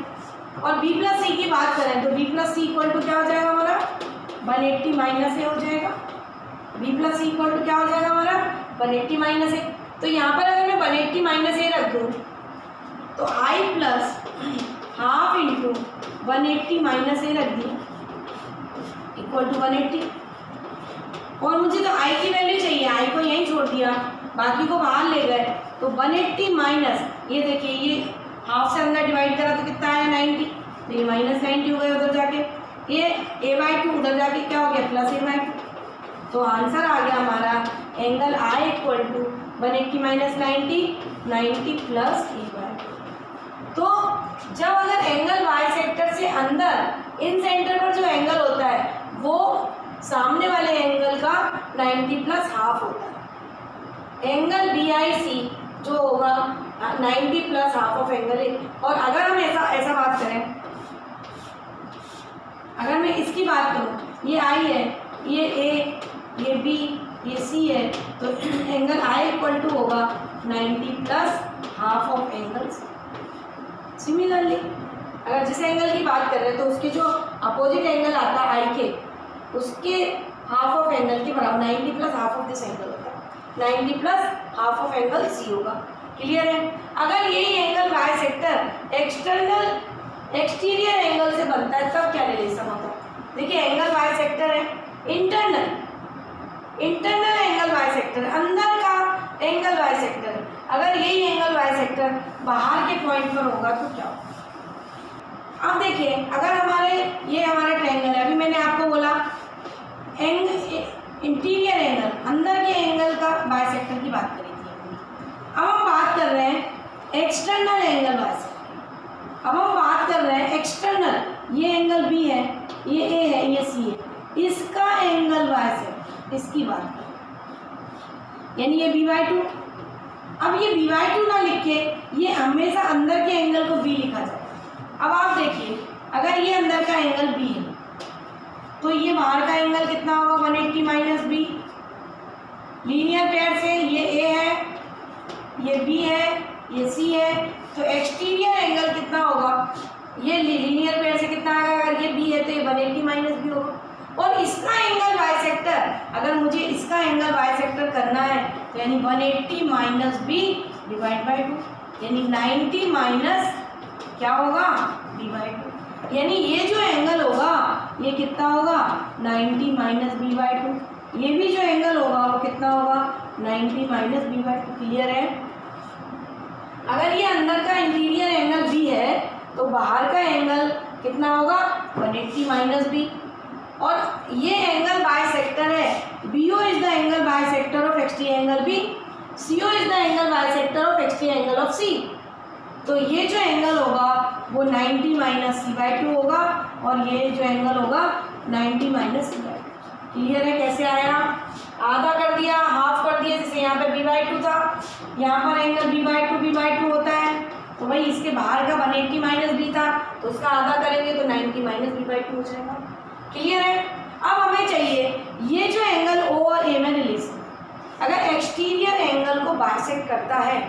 और बी प्लस सी की बात करें तो B plus C equal to क्या हो जाएगा हमारा 180 माइनस ए हो जाएगा। B plus C equal to क्या हो जाएगा हमारा 180 माइनस ए। तो यहाँ पर अगर मैं 180 माइनस ए रख दूँ तो आई प्लस हाफ इंटू 180 माइनस ए रख दिया इक्वल टू 180। और मुझे तो आई की वैल्यू चाहिए, आई को यहीं छोड़ दिया, बाकी को बाहर ले गए। तो 180 माइनस, ये देखिए ये हाफ से अंदर डिवाइड करा तो कितना आया 90, तो ये माइनस 90 हो गया उधर जाके, ये ए बाई टू उधर जाके क्या हो गया प्लस ए बाई टू। तो आंसर आ गया हमारा angle I equal to 180 minus 90 plus A by two. तो जब अगर एंगल वाई सेक्टर से अंदर इन सेंटर पर जो एंगल होता है वो सामने वाले एंगल का 90 प्लस हाफ होता है। एंगल बी आई सी जो होगा 90 प्लस हाफ ऑफ एंगल ए। और अगर हम ऐसा बात करें, अगर मैं इसकी बात करूं, ये आई है, ये ए, ये बी, ये सी है, तो एंगल आई इक्वल टू होगा 90 plus half of angle C. Similarly अगर जिस एंगल की बात कर रहे हैं तो उसके जो अपोजिट एंगल आता है आई के, उसके हाफ ऑफ एंगल के बराबर 90 plus half of this angle होता है, 90 plus half of angle C होगा। क्लियर है। अगर यही angle bisector exterior angle से बनता है तब क्या रिलेशन होता है। देखिए एंगल बाय सेक्टर है इंटरनल एंगल बाय सेक्टर, अंदर का एंगल बाय सेक्टर। अगर यही एंगल बाय सेक्टर बाहर के पॉइंट पर होगा तो क्या होगा। अब देखिए अगर ये हमारा ट्रायंगल है, अभी मैंने आपको बोला इंटीरियर एंगल, अंदर के एंगल का बाइसेक्टर की बात करी थी। अब हम बात कर रहे हैं एक्सटर्नल एंगल बाइसेक्टर। अब हम बात कर रहे हैं एक्सटर्नल, ये एंगल बी है, ये ए है, ये सी है, इसका एंगल बाइसेक्टर, इसकी बात करें, यानी ये बी बाई टू। अब ये बी बाई टू ना लिख के ये हमेशा अंदर के एंगल को बी लिखा जाए। अब आप देखिए अगर ये अंदर का एंगल बी है तो ये बाहर का एंगल कितना होगा 180 माइनस बी। लीनियर पेयर से ये ए है, ये बी है, ये सी है, तो एक्सटीरियर एंगल कितना होगा, ये लीनियर पेयर से कितना आएगा, अगर ये बी है तो ये 180 माइनस बी होगा। और इसका एंगल बाइसेक्टर, अगर मुझे इसका एंगल बाइसेक्टर करना है तो यानी 180 minus B divide by two, यानी 90 माइनस क्या होगा बी बाई टू। यानी ये जो एंगल होगा ये कितना होगा 90 माइनस बी बाई टू। ये भी जो एंगल होगा वो कितना होगा 90 minus B by two. Clear है। अगर ये अंदर का इंटीरियर एंगल बी है तो बाहर का एंगल कितना होगा 180 माइनस बी। और ये एंगल बाइसेक्टर है, B O is the angle bisector of exterior angle B, C O is the angle bisector of exterior angle of C. तो ये जो एंगल होगा वो 90 माइनस सी बाई टू होगा और ये जो एंगल होगा 90 minus C by two. Clear है। कैसे आया, आधा कर दिया, हाफ कर दिया, जैसे यहाँ पे बी बाई टू था, यहाँ पर एंगल बी बाई टू होता है, तो भाई इसके बाहर का 180 माइनस बी था तो उसका आधा करेंगे तो 90 माइनस बी बाई टू हो जाएगा। क्लियर है। अब हमें चाहिए ये जो एंगल ओ और ए में रिलेशन, अगर एक्सटीरियर एंगल को बाइसेक्ट करता है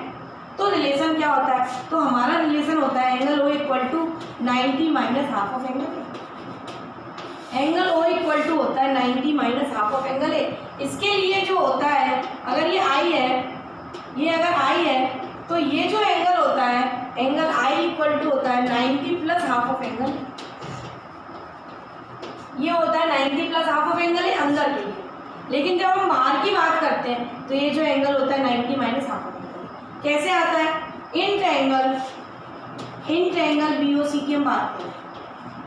तो रिलेशन क्या होता है, तो हमारा रिलेशन होता है angle O equal to 90 minus half of angle A. Angle O equal to होता है 90 minus half of angle A. इसके लिए जो होता है, अगर ये आई है, ये अगर आई है तो ये जो एंगल होता है एंगल आई इक्वल टू होता है 90 प्लस हाफ ऑफ एंगल। ये होता है 90 प्लस हाफ ऑफ एंगल है अंदर के लिए। लेकिन जब हम बाहर की बात करते हैं तो ये जो एंगल होता है 90 माइनस हाफ ऑफ एंगल। कैसे आता है, इन ट्रायंगल BOC की हम बात कर रहे हैं,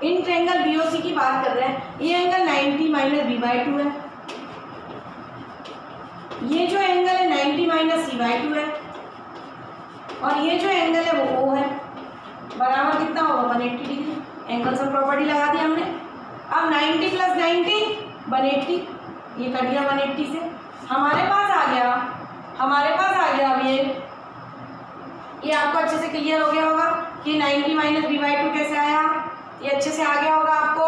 इन ट्रायंगल BOC की बात कर रहे हैं। ये एंगल 90 माइनस B/2 है, ये जो एंगल है 90 माइनस C/2 है, और ये जो एंगल है वो O है, बराबर कितना होगा 180 डिग्री। एंगल सम प्रॉपर्टी लगा दी हमने। अब 90 प्लस 90 180, ये कट गया 180 से, हमारे पास आ गया अब ये आपको अच्छे से क्लियर हो गया होगा कि 90 माइनस B/2 कैसे आया, ये अच्छे से आ गया होगा आपको।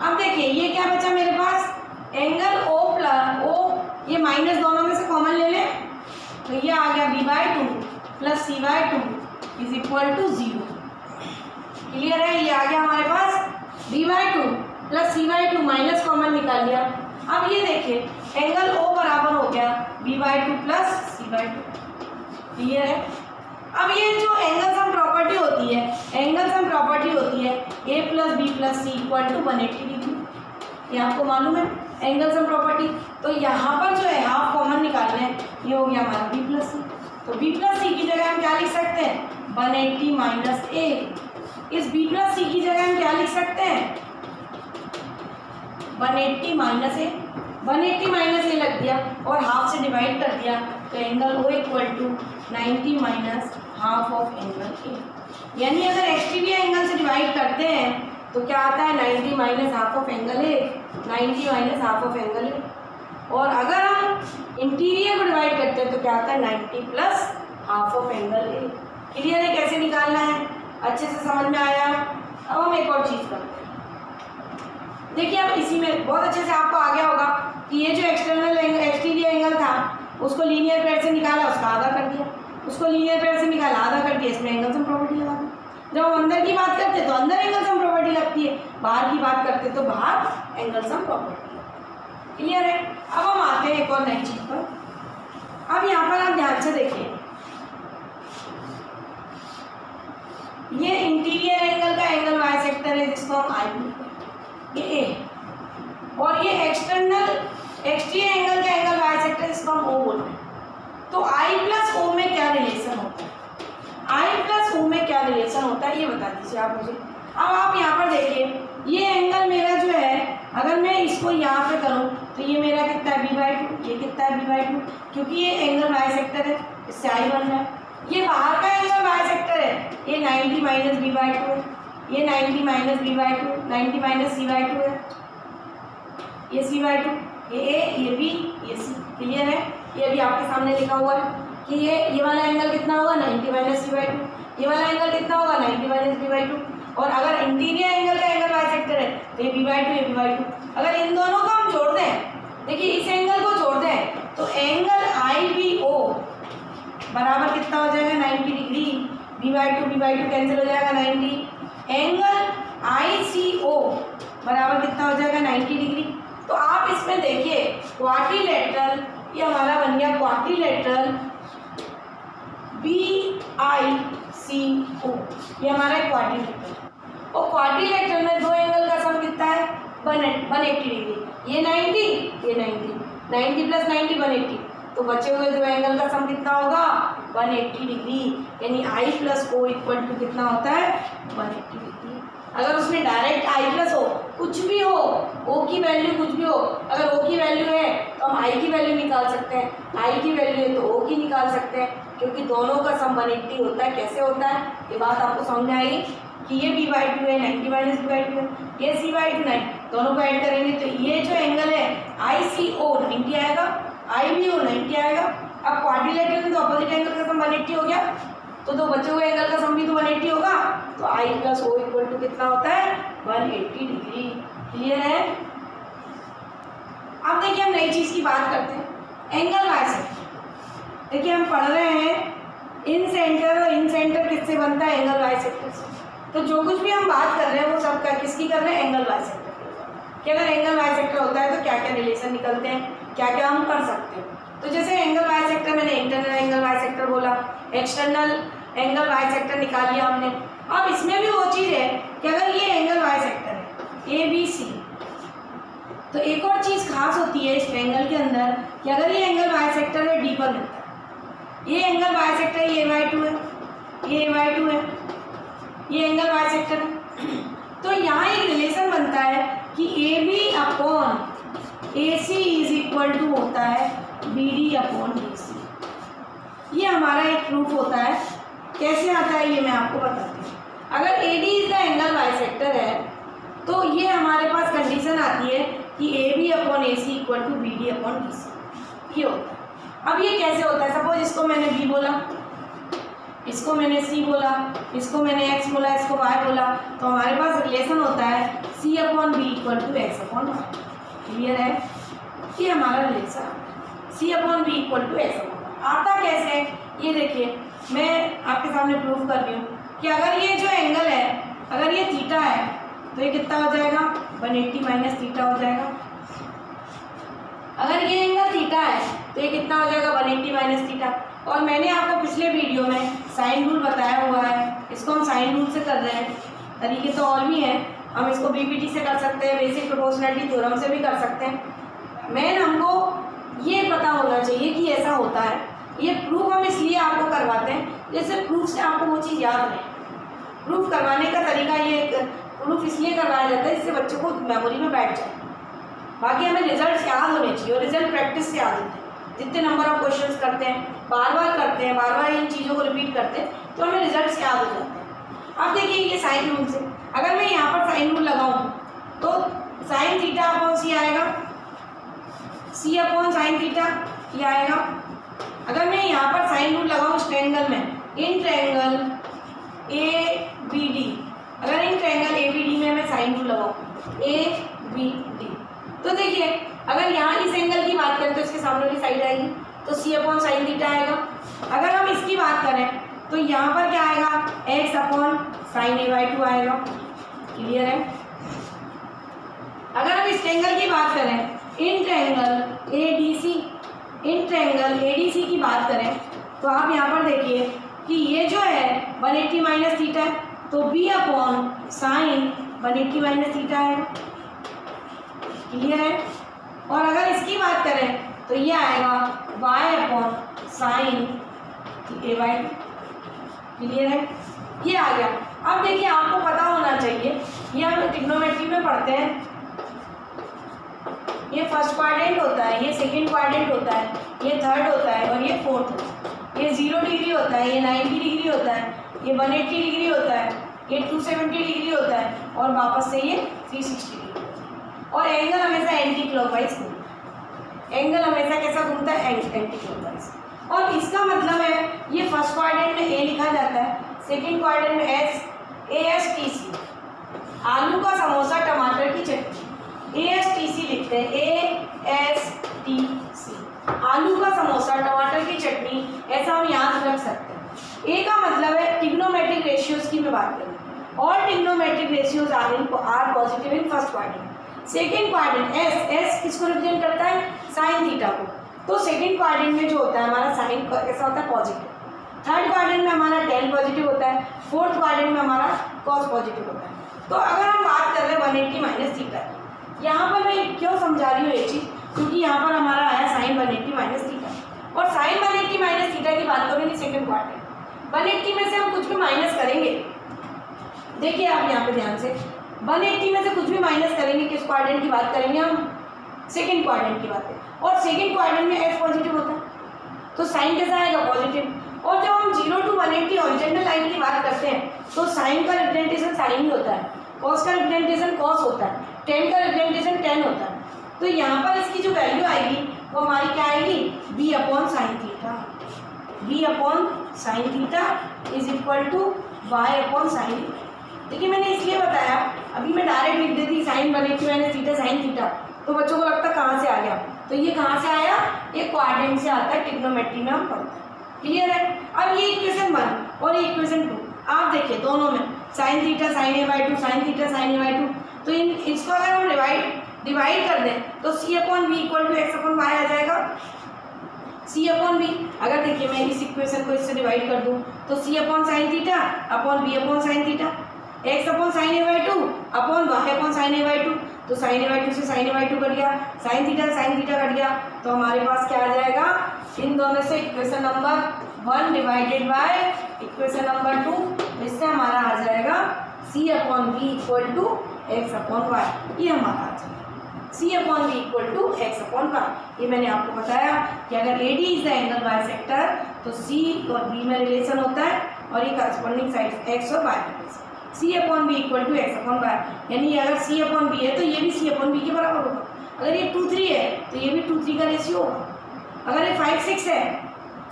अब देखिए ये क्या बचा मेरे पास, एंगल O ये माइनस दोनों में से कॉमन ले लें, तो ये आ गया B/2 plus C/2 is equal to 0। Clear है, ये आ गया हमारे पास B/2 plus C/2, minus common निकाल लिया। अब ये देखिए एंगल O बराबर हो गया B/2 प्लस C/2। क्लियर है। अब ये जो एंगल सम प्रॉपर्टी होती है A plus B plus C equal to 180 degree, ये आपको मालूम है एंगल सम प्रॉपर्टी। तो यहाँ पर जो है हाफ कॉमन निकालना है, ये हो गया हमारा B प्लस C। तो B प्लस C की जगह हम क्या लिख सकते हैं 180 माइनस A। इस B प्लस C की जगह हम क्या लिख सकते हैं 180 माइनस A। 180 माइनस A लग दिया और हाफ से डिवाइड कर दिया, तो angle O equal to 90 minus half of angle A। यानी अगर एक्सटीरियर एंगल से डिवाइड करते हैं तो क्या आता है 90 minus half of angle A, 90 minus half of angle A। और अगर हम इंटीरियर को डिवाइड करते हैं तो क्या आता है 90 plus half of angle A। Clear है कैसे निकालना है, अच्छे से समझ में आया। अब हम एक और चीज़ करते हैं, देखिए अब इसी में बहुत अच्छे से आपको आ गया होगा कि ये जो एक्सटीरियर एंगल था उसको लीनियर पेयर से निकाला, उसका आधा कर दिया, उसको लीनियर पेयर से निकाला आधा कर दिया, इसमें एंगल सम प्रॉपर्टी लगा दी। जब हम अंदर की बात करते हैं तो अंदर एंगल सम प्रॉपर्टी लगती है, बाहर की बात करते हैं तो बाहर एंगल सम प्रॉपर्टी। क्लियर है। अब हम आते हैं एक और नई चीज पर। अब यहाँ पर आप ध्यान से देखिए, ये इंटीरियर एंगल का एंगल बाइसेक्टर है जिसको हम आई बोलते हैं, ये A। और ये एक्सटीरियर एंगल का एंगल बाइसेक्टर जिसको हम O बोलते हैं। तो I प्लस O में क्या रिलेशन होता है, I प्लस O में क्या रिलेशन होता है ये बता दीजिए आप मुझे। अब आप यहाँ पर देखिए ये एंगल मेरा जो है, अगर मैं इसको यहाँ पे करूँ तो ये मेरा कितना है B/2, ये कितना है B/2, क्योंकि ये एंगल बाइसेक्टर है, इससे I बन रहा है। ये बाहर का एंगल बाइसेक्टर है, ये 90 माइनस B/2 है, ये 90 माइनस B/2, 90 माइनस C/2 है, ये C/2, ये A, ये B, ये C। क्लियर है। ये भी आपके सामने लिखा हुआ है कि ये वाला एंगल कितना होगा 90 माइनस C/2, ये वाला एंगल कितना होगा 90 माइनस B/2। और अगर इंटीरियर एंगल का एंगल बाइसेक्टर है तो ये B/2, ये B/2। अगर इन दोनों को हम जोड़ दें, देखिए इस एंगल को जोड़ दें तो एंगल IBO बराबर कितना हो जाएगा 90 डिग्री। B/2 कैंसिल हो जाएगा 90। एंगल ICO बराबर कितना हो जाएगा 90 डिग्री। तो आप इसमें देखिए क्वाड्रिलेटरल, ये हमारा बन गया क्वाड्रिलेटरल BICO, ये हमारा क्वाड्रिलेटरल। और क्वाड्रिलेटरल में दो एंगल का सम कितना है 180 डिग्री। ये 90, ये 90 प्लस 90 180, तो बचे हुए दो एंगल का सम कितना होगा 180 डिग्री। यानी I plus O equal to कितना होता है 180 डिग्री। अगर उसमें डायरेक्ट I प्लस O कुछ भी हो, O की वैल्यू कुछ भी हो, अगर O की वैल्यू है तो हम I की वैल्यू निकाल सकते हैं, I की वैल्यू है तो O की निकाल सकते हैं, क्योंकि दोनों का सम 180 होता है। कैसे होता है ये बात आपको समझ में आएगी कि ये B/2 है 90 माइनस B/2 है, ये C/2 है, दोनों को ऐड करेंगे तो ये जो एंगल है ICO 90 आएगा, IBO 90 आएगा। अब क्वाड्रिलेटरल में तो अपोजिट एंगल का सम 180 हो गया, तो दो बचे हुए एंगल का सम भी तो 180 होगा। तो I plus O equal to कितना होता है 180 डिग्री। क्लियर है। अब देखिए हम नई चीज़ की बात करते हैं, एंगल बाइसेक्टर। देखिए हम पढ़ रहे हैं इन सेंटर, और इन सेंटर किससे बनता है एंगल बाइसेक्टर से। तो जो कुछ भी हम बात कर रहे हैं वो सब का किसकी कर रहे हैं एंगल बाइसेक्टर की। अगर एंगल बाइसेक्टर होता है तो क्या क्या रिलेशन निकलते हैं, क्या क्या हम कर सकते हैं। तो जैसे एंगल बाइसेक्टर, मैंने इंटरनल एंगल बाइसेक्टर बोला, एक्सटर्नल एंगल बाइसेक्टर निकाल लिया हमने। अब इसमें भी वो चीज़ है कि ABC। तो एक और चीज़ खास होती है इस ट्रायंगल के अंदर कि अगर ये एंगल बाइसेक्टर है डी पर मिलता है, ये एंगल बाइसेक्टर है, ये A/2 है, ये A/2 है, ये एंगल बाइसेक्टर है, तो यहाँ एक रिलेशन बनता है कि AB upon AC is equal to होता है BD अपॉन BC। ये हमारा एक प्रूफ होता है। कैसे आता है ये मैं आपको बताती हूँ। अगर AD is the angle bisector है तो ये हमारे पास कंडीशन आती है कि AB upon AC equal to BD upon BC, ये होता है। अब ये कैसे होता है, सपोज इसको मैंने B बोला, इसको मैंने C बोला, इसको मैंने X बोला, इसको Y बोला, तो हमारे पास रिलेशन होता है C upon B equal to X upon Y। Clear है? ये हमारा relation C upon B equal to X upon Y आता कैसे है ये देखिए, मैं आपके सामने प्रूफ कर रही हूँ कि अगर ये जो एंगल है, अगर ये थीटा है तो ये कितना हो जाएगा 180 माइनस थीटा हो जाएगा। अगर ये एंगल थीटा है तो ये कितना हो जाएगा 180 माइनस थीटा। और मैंने आपको पिछले वीडियो में साइन रूल बताया हुआ है, इसको हम साइन रूल से कर रहे हैं। तरीके तो और भी हैं, हम इसको बीपीटी से कर सकते हैं, बेसिक प्रोपोर्शनैलिटी थ्योरम से भी कर सकते हैं। मेन हमको ये पता होना चाहिए कि ऐसा होता है। ये प्रूफ हम इसलिए आपको करवाते हैं जैसे प्रूफ से आपको वो चीज़ याद रहे। प्रूफ करवाने का तरीका ये, प्रूफ इसलिए करवाया जाता है जिससे बच्चों को मेमोरी में बैठ जाए। बाकी हमें रिजल्ट याद होने चाहिए और रिजल्ट प्रैक्टिस से याद होते हैं। जितने नंबर ऑफ क्वेश्चंस करते हैं, बार बार करते हैं, बार बार इन चीज़ों को रिपीट करते हैं, तो हमें रिजल्ट याद हो जाते हैं। अब देखिए ये साइन रूल से, अगर मैं यहाँ पर साइन रूल लगाऊँ तो साइन थीटा अपॉन C आएगा, C अपॉन साइन थीटा ये आएगा। अगर मैं यहाँ पर साइन रूल लगाऊँ इस ट्रायंगल में, इन ट्रायंगल ABD, अगर इन ट्रायंगल ABD में मैं साइन रूल लगाऊँ ABD, तो देखिए अगर यहाँ इस एंगल की बात करें तो इसके सामने वाली साइड आएगी तो C अपॉन साइन थीटा आएगा। अगर हम इसकी बात करें तो यहाँ पर क्या आएगा X अपॉन साइन A/2 आएगा। क्लियर है? अगर हम इस ट्रायंगल की बात करें, in triangle ADC, in triangle ADC की बात करें तो आप यहाँ पर देखिए कि ये जो है 180 माइनस थीटा है तो B upon sign 180 minus theta है। क्लियर है? और अगर इसकी बात करें तो ये आएगा Y upon sign A/2। Clear है? ये आ गया। अब देखिए आपको पता होना चाहिए, ये हम ट्रिग्नोमेट्री में पढ़ते हैं, ये फर्स्ट क्वाड्रेंट होता है, ये सेकंड क्वाड्रेंट होता है, ये थर्ड होता है और ये फोर्थ होता है। ये 0 डिग्री होता है, ये 90 डिग्री होता है, ये 180 डिग्री होता है, ये 270 डिग्री होता है और वापस से ये 360 डिग्री होता है। और एंगल हमेशा एंटी क्लॉकवाइज घूमता है। एंगल हमेशा कैसा घूमता है? Anti clockwise. और इसका मतलब है ये फर्स्ट क्वाड्रेंट में A लिखा जाता है, सेकंड क्वाड्रेंट में ASTC, आलू का समोसा टमाटर की चटनी, ASTC लिखते हैं, ASTC, आलू का समोसा टमाटर की चटनी, ऐसा हम याद रख सकते हैं। A का मतलब है ट्रिग्नोमेट्रिक रेशियोज की मैं बात करूँ, और trigonometric ratios are positive in first quadrant. Second quadrant S किसको रिप्रेजेंट करता है? साइन थीटा को। तो सेकेंड क्वाड्रेंट में जो होता है हमारा साइन कैसा होता है? पॉजिटिव। थर्ड क्वाड्रेंट में हमारा टेन पॉजिटिव होता है, फोर्थ क्वाड्रेंट में हमारा कॉस पॉजिटिव होता है। तो अगर हम बात कर रहे हैं 180 माइनस थीटा, यहाँ पर मैं क्यों समझा रही हूँ ये चीज़, क्योंकि यहाँ पर हमारा आया साइन 180 माइनस थीटा, और साइन 180 माइनस थीटा की बात करेंगे सेकेंड क्वाड्रेंट। 180 में से हम कुछ भी माइनस करेंगे, देखिए आप यहाँ पे ध्यान से, 180 में से कुछ भी माइनस करेंगे, किस क्वाड्रेंट की बात करेंगे हम? सेकेंड क्वाड्रेंट की बात करें, और सेकेंड क्वाड्रेंट में एक्स पॉजिटिव होता है तो साइन कैसा आएगा? पॉजिटिव। और जब हम 0 to 180 हॉरिजॉन्टल लाइन की बात करते हैं तो साइन का रिप्रेजेंटेशन साइन ही होता है, कॉस का रिप्रेजेंटेशन कॉस होता है, टेन का रिप्रेजेंटेशन टेन होता है। तो यहाँ पर इसकी जो वैल्यू आएगी वो हमारी क्या आएगी? B upon sine theta. B upon sine theta is equal to Y upon sine theta. देखिए मैंने इसलिए बताया, अभी मैं डायरेक्ट लिख देती sine 180 minus theta sine theta, तो बच्चों को लगता कहाँ से आ गया, तो ये कहाँ से आया? ये क्वाड्रेंट से आता है, ट्रिग्नोमेट्री में हम पढ़ते हैं। क्लियर है? अब ये इक्वेशन 1 और ये इक्वेशन 2 आप देखिए, दोनों में sine theta sine A/2, sine theta sine A/2, तो इसको अगर हम डिवाइड कर दें तो C upon B equal to X upon Y आ जाएगा। C अपॉन B, अगर देखिए मैं इस इक्वेशन को इससे डिवाइड कर दूं तो C upon sine theta upon B upon sine theta, X upon sine A by two upon Y upon sine A by two. तो साइन ए बाई टू से sine A by two cut गया, sine theta cut गया, तो हमारे पास क्या आ जाएगा, इन दोनों से equation number 1 divided by equation number 2, इससे हमारा आ जाएगा C upon B equal to X upon Y. ये हमारा आ जाएगा C upon B equal to X upon Y. ये मैंने आपको बताया कि अगर A D is the angle bisector तो सी और बी में रिलेशन होता है और ये करस्पॉन्डिंग साइड एक्स और वाई में C upon B equal to X upon Y. यानी अगर सी अपॉन बी है तो ये भी सी अपॉन बी के बराबर होगा। अगर ये 2-3 है तो ये भी 2-3 का रेशियो होगा। अगर ये 5-6 है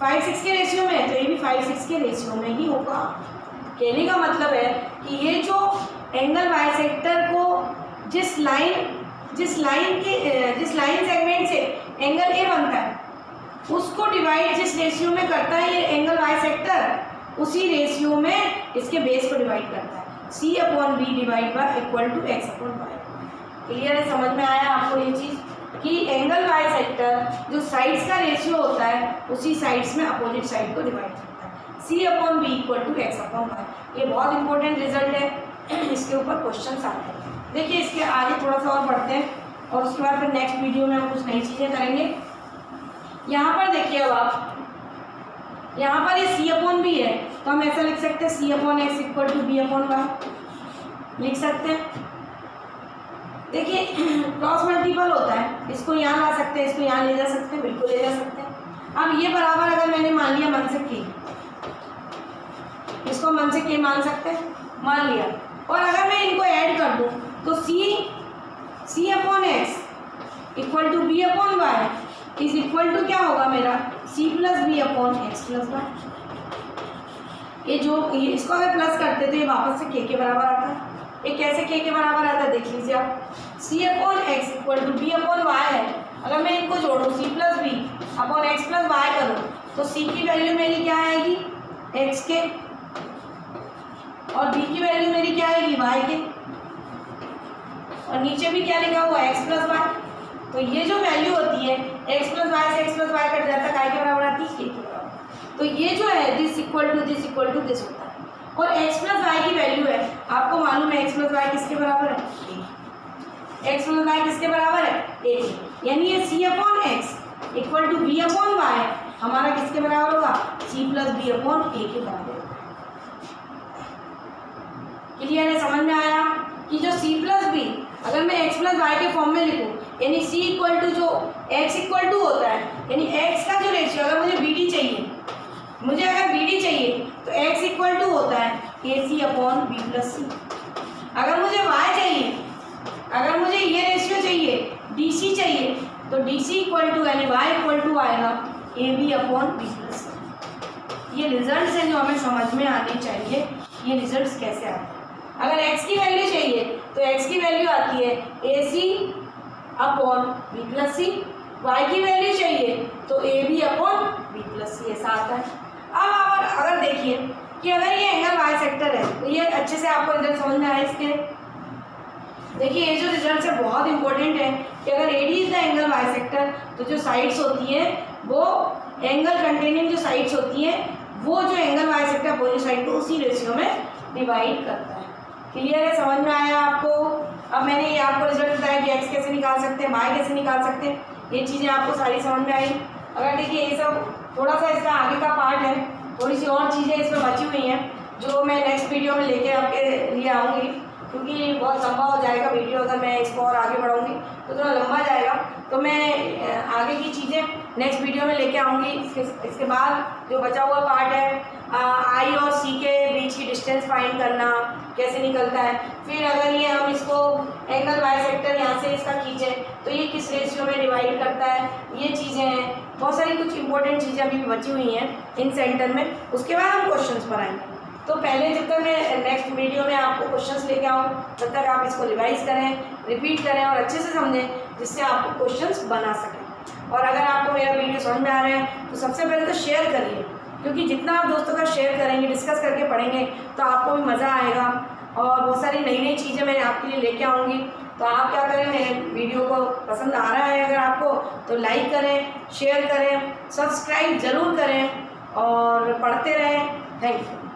5-6 के रेशियो में है तो ये भी 5-6 के रेशियो में ही होगा। कहने का मतलब है कि ये जो एंगल बाइसेक्टर को जिस लाइन सेगमेंट से एंगल ए बनता है उसको डिवाइड जिस रेशियो में करता है ये एंगल बाइसेक्टर, उसी रेशियो में इसके बेस को डिवाइड करता है। C upon B divide by equal to X upon Y. Clear है, समझ में आया आपको ये चीज़ कि एंगल बाइसेक्टर जो साइड्स का रेशियो होता है उसी साइड्स में अपोजिट साइड को डिवाइड करता है। C upon B equal to X upon Y. ये बहुत इंपॉर्टेंट रिजल्ट है, इसके ऊपर क्वेश्चन आते हैं। देखिए इसके आगे थोड़ा सा और बढ़ते हैं और उसके बाद फिर नेक्स्ट वीडियो में हम कुछ नई चीज़ें करेंगे। यहाँ पर देखिए अब आप यहाँ पर ये सी अपॉन बी है तो हम ऐसा लिख सकते हैं C upon X equal to B upon Y लिख सकते हैं। देखिए क्रॉस मल्टीपल होता है, इसको यहाँ ला सकते हैं, इसको यहाँ ले जा सकते हैं, बिल्कुल ले जा सकते हैं। अब ये बराबर अगर मैंने मान लिया मन से के, इसको मन से के मान सकते हैं, मान लिया। और अगर मैं इनको ऐड कर दूँ तो C upon X equal to B upon Y is equal to क्या होगा मेरा C plus B upon X plus Y. ये इसको अगर प्लस करते तो ये वापस से के बराबर आता है। ये कैसे के बराबर आता है देख लीजिए आप। C upon X equal to B upon Y है, अगर मैं इनको जोड़ूँ C plus B upon X plus Y करूँ तो सी की वैल्यू मेरी क्या आएगी एक्स के और बी की वैल्यू मेरी क्या आएगी वाई के, और नीचे भी क्या लिखा हुआ है एक्स प्लस वाई। तो ये जो वैल्यू होती है एक्स प्लस वाई से एक्स प्लस वाई कट जाता है, काय के बराबर आती है के बराबर। तो ये जो है दिस इक्वल टू दिस होता है। और एक्स प्लस वाई की वैल्यू है, आपको मालूम है एक्स प्लस वाई किसके बराबर है, एक्स प्लस वाई किसके बराबर है, ए। यानी ये C upon X equal to B upon Y हमारा किसके बराबर होगा, C plus B upon A के बराबर होगा। क्लियर है, समझ में आया कि जो सी प्लस बी अगर मैं एक्स प्लस वाई के फॉर्म में लिखूँ यानी सी इक्वल टू जो एक्स इक्वल टू होता है यानी एक्स का जो रेशियो अगर मुझे बी डी चाहिए, मुझे अगर बी डी चाहिए तो एक्स इक्वल टू होता है A C upon B plus सी। अगर मुझे वाई चाहिए, अगर मुझे ये रेशियो चाहिए डी सी चाहिए तो डी सी इक्वल टू यानी वाई इक्वल टू आएगा A B upon B plus C. ये रिजल्ट्स हैं जो हमें समझ में आने चाहिए, ये रिजल्ट्स कैसे आते हैं। अगर x की वैल्यू चाहिए तो x की वैल्यू आती है A C upon B plus C, Y की वैल्यू चाहिए तो A B upon B plus C, ऐसा आता है। अब अगर देखिए कि अगर ये एंगल बाइसेक्टर है तो ये अच्छे से आपको रिजल्ट समझ में आए इसके। देखिए ये जो रिजल्ट है बहुत इंपॉर्टेंट है कि अगर A D is the angle bisector तो जो साइड्स होती हैं वो एंगल कंटेनिंग जो साइड्स होती हैं वो जो एंगल बाइसेक्टर अपोजिट साइड को उसी रेशियो में डिवाइड करता है। क्लियर है, समझ में आया आपको। अब मैंने ये आपको रिजल्ट बताया कि एक्स कैसे निकाल सकते हैं, वाई कैसे निकाल सकते हैं, ये चीज़ें आपको सारी समझ में आई। अगर देखिए ये सब थोड़ा सा इसका आगे का पार्ट है, थोड़ी सी और चीज़ें इसमें बची हुई हैं जो मैं नेक्स्ट वीडियो में लेके आपके लिए आऊँगी, क्योंकि बहुत लंबा हो जाएगा वीडियो अगर मैं इसको और आगे बढ़ाऊँगी तो थोड़ा लंबा जाएगा। तो मैं आगे की चीज़ें नेक्स्ट वीडियो में लेके आऊँगी। इसके बाद जो बचा हुआ पार्ट है आई और सी के बीच की डिस्टेंस फाइंड करना कैसे निकलता है, फिर अगर ये हम इसको एंगल बाइसेक्टर यहाँ से इसका खींचें तो ये किस रेशियो में डिवाइड करता है, ये चीज़ें हैं। बहुत सारी कुछ इंपॉर्टेंट चीज़ें अभी भी बची हुई हैं इन सेंटर में, उसके बाद हम क्वेश्चंस पर आएंगे। तो पहले जब तक मैं नेक्स्ट वीडियो में आपको क्वेश्चंस लेके आऊँ तब तक आप इसको रिवाइज करें, रिपीट करें और अच्छे से समझें जिससे आपको क्वेश्चंस बना सकें। और अगर आपको मेरा वीडियो समझ में आ रहा है तो सबसे पहले तो शेयर करिए, क्योंकि जितना आप दोस्तों का शेयर करेंगे, डिस्कस करके पढ़ेंगे तो आपको भी मज़ा आएगा और बहुत सारी नई नई चीज़ें मैं आपके लिए लेके आऊँगी। तो आप क्या करें, मेरे वीडियो को पसंद आ रहा है अगर आपको तो लाइक करें, शेयर करें, सब्सक्राइब ज़रूर करें और पढ़ते रहें। Thank you.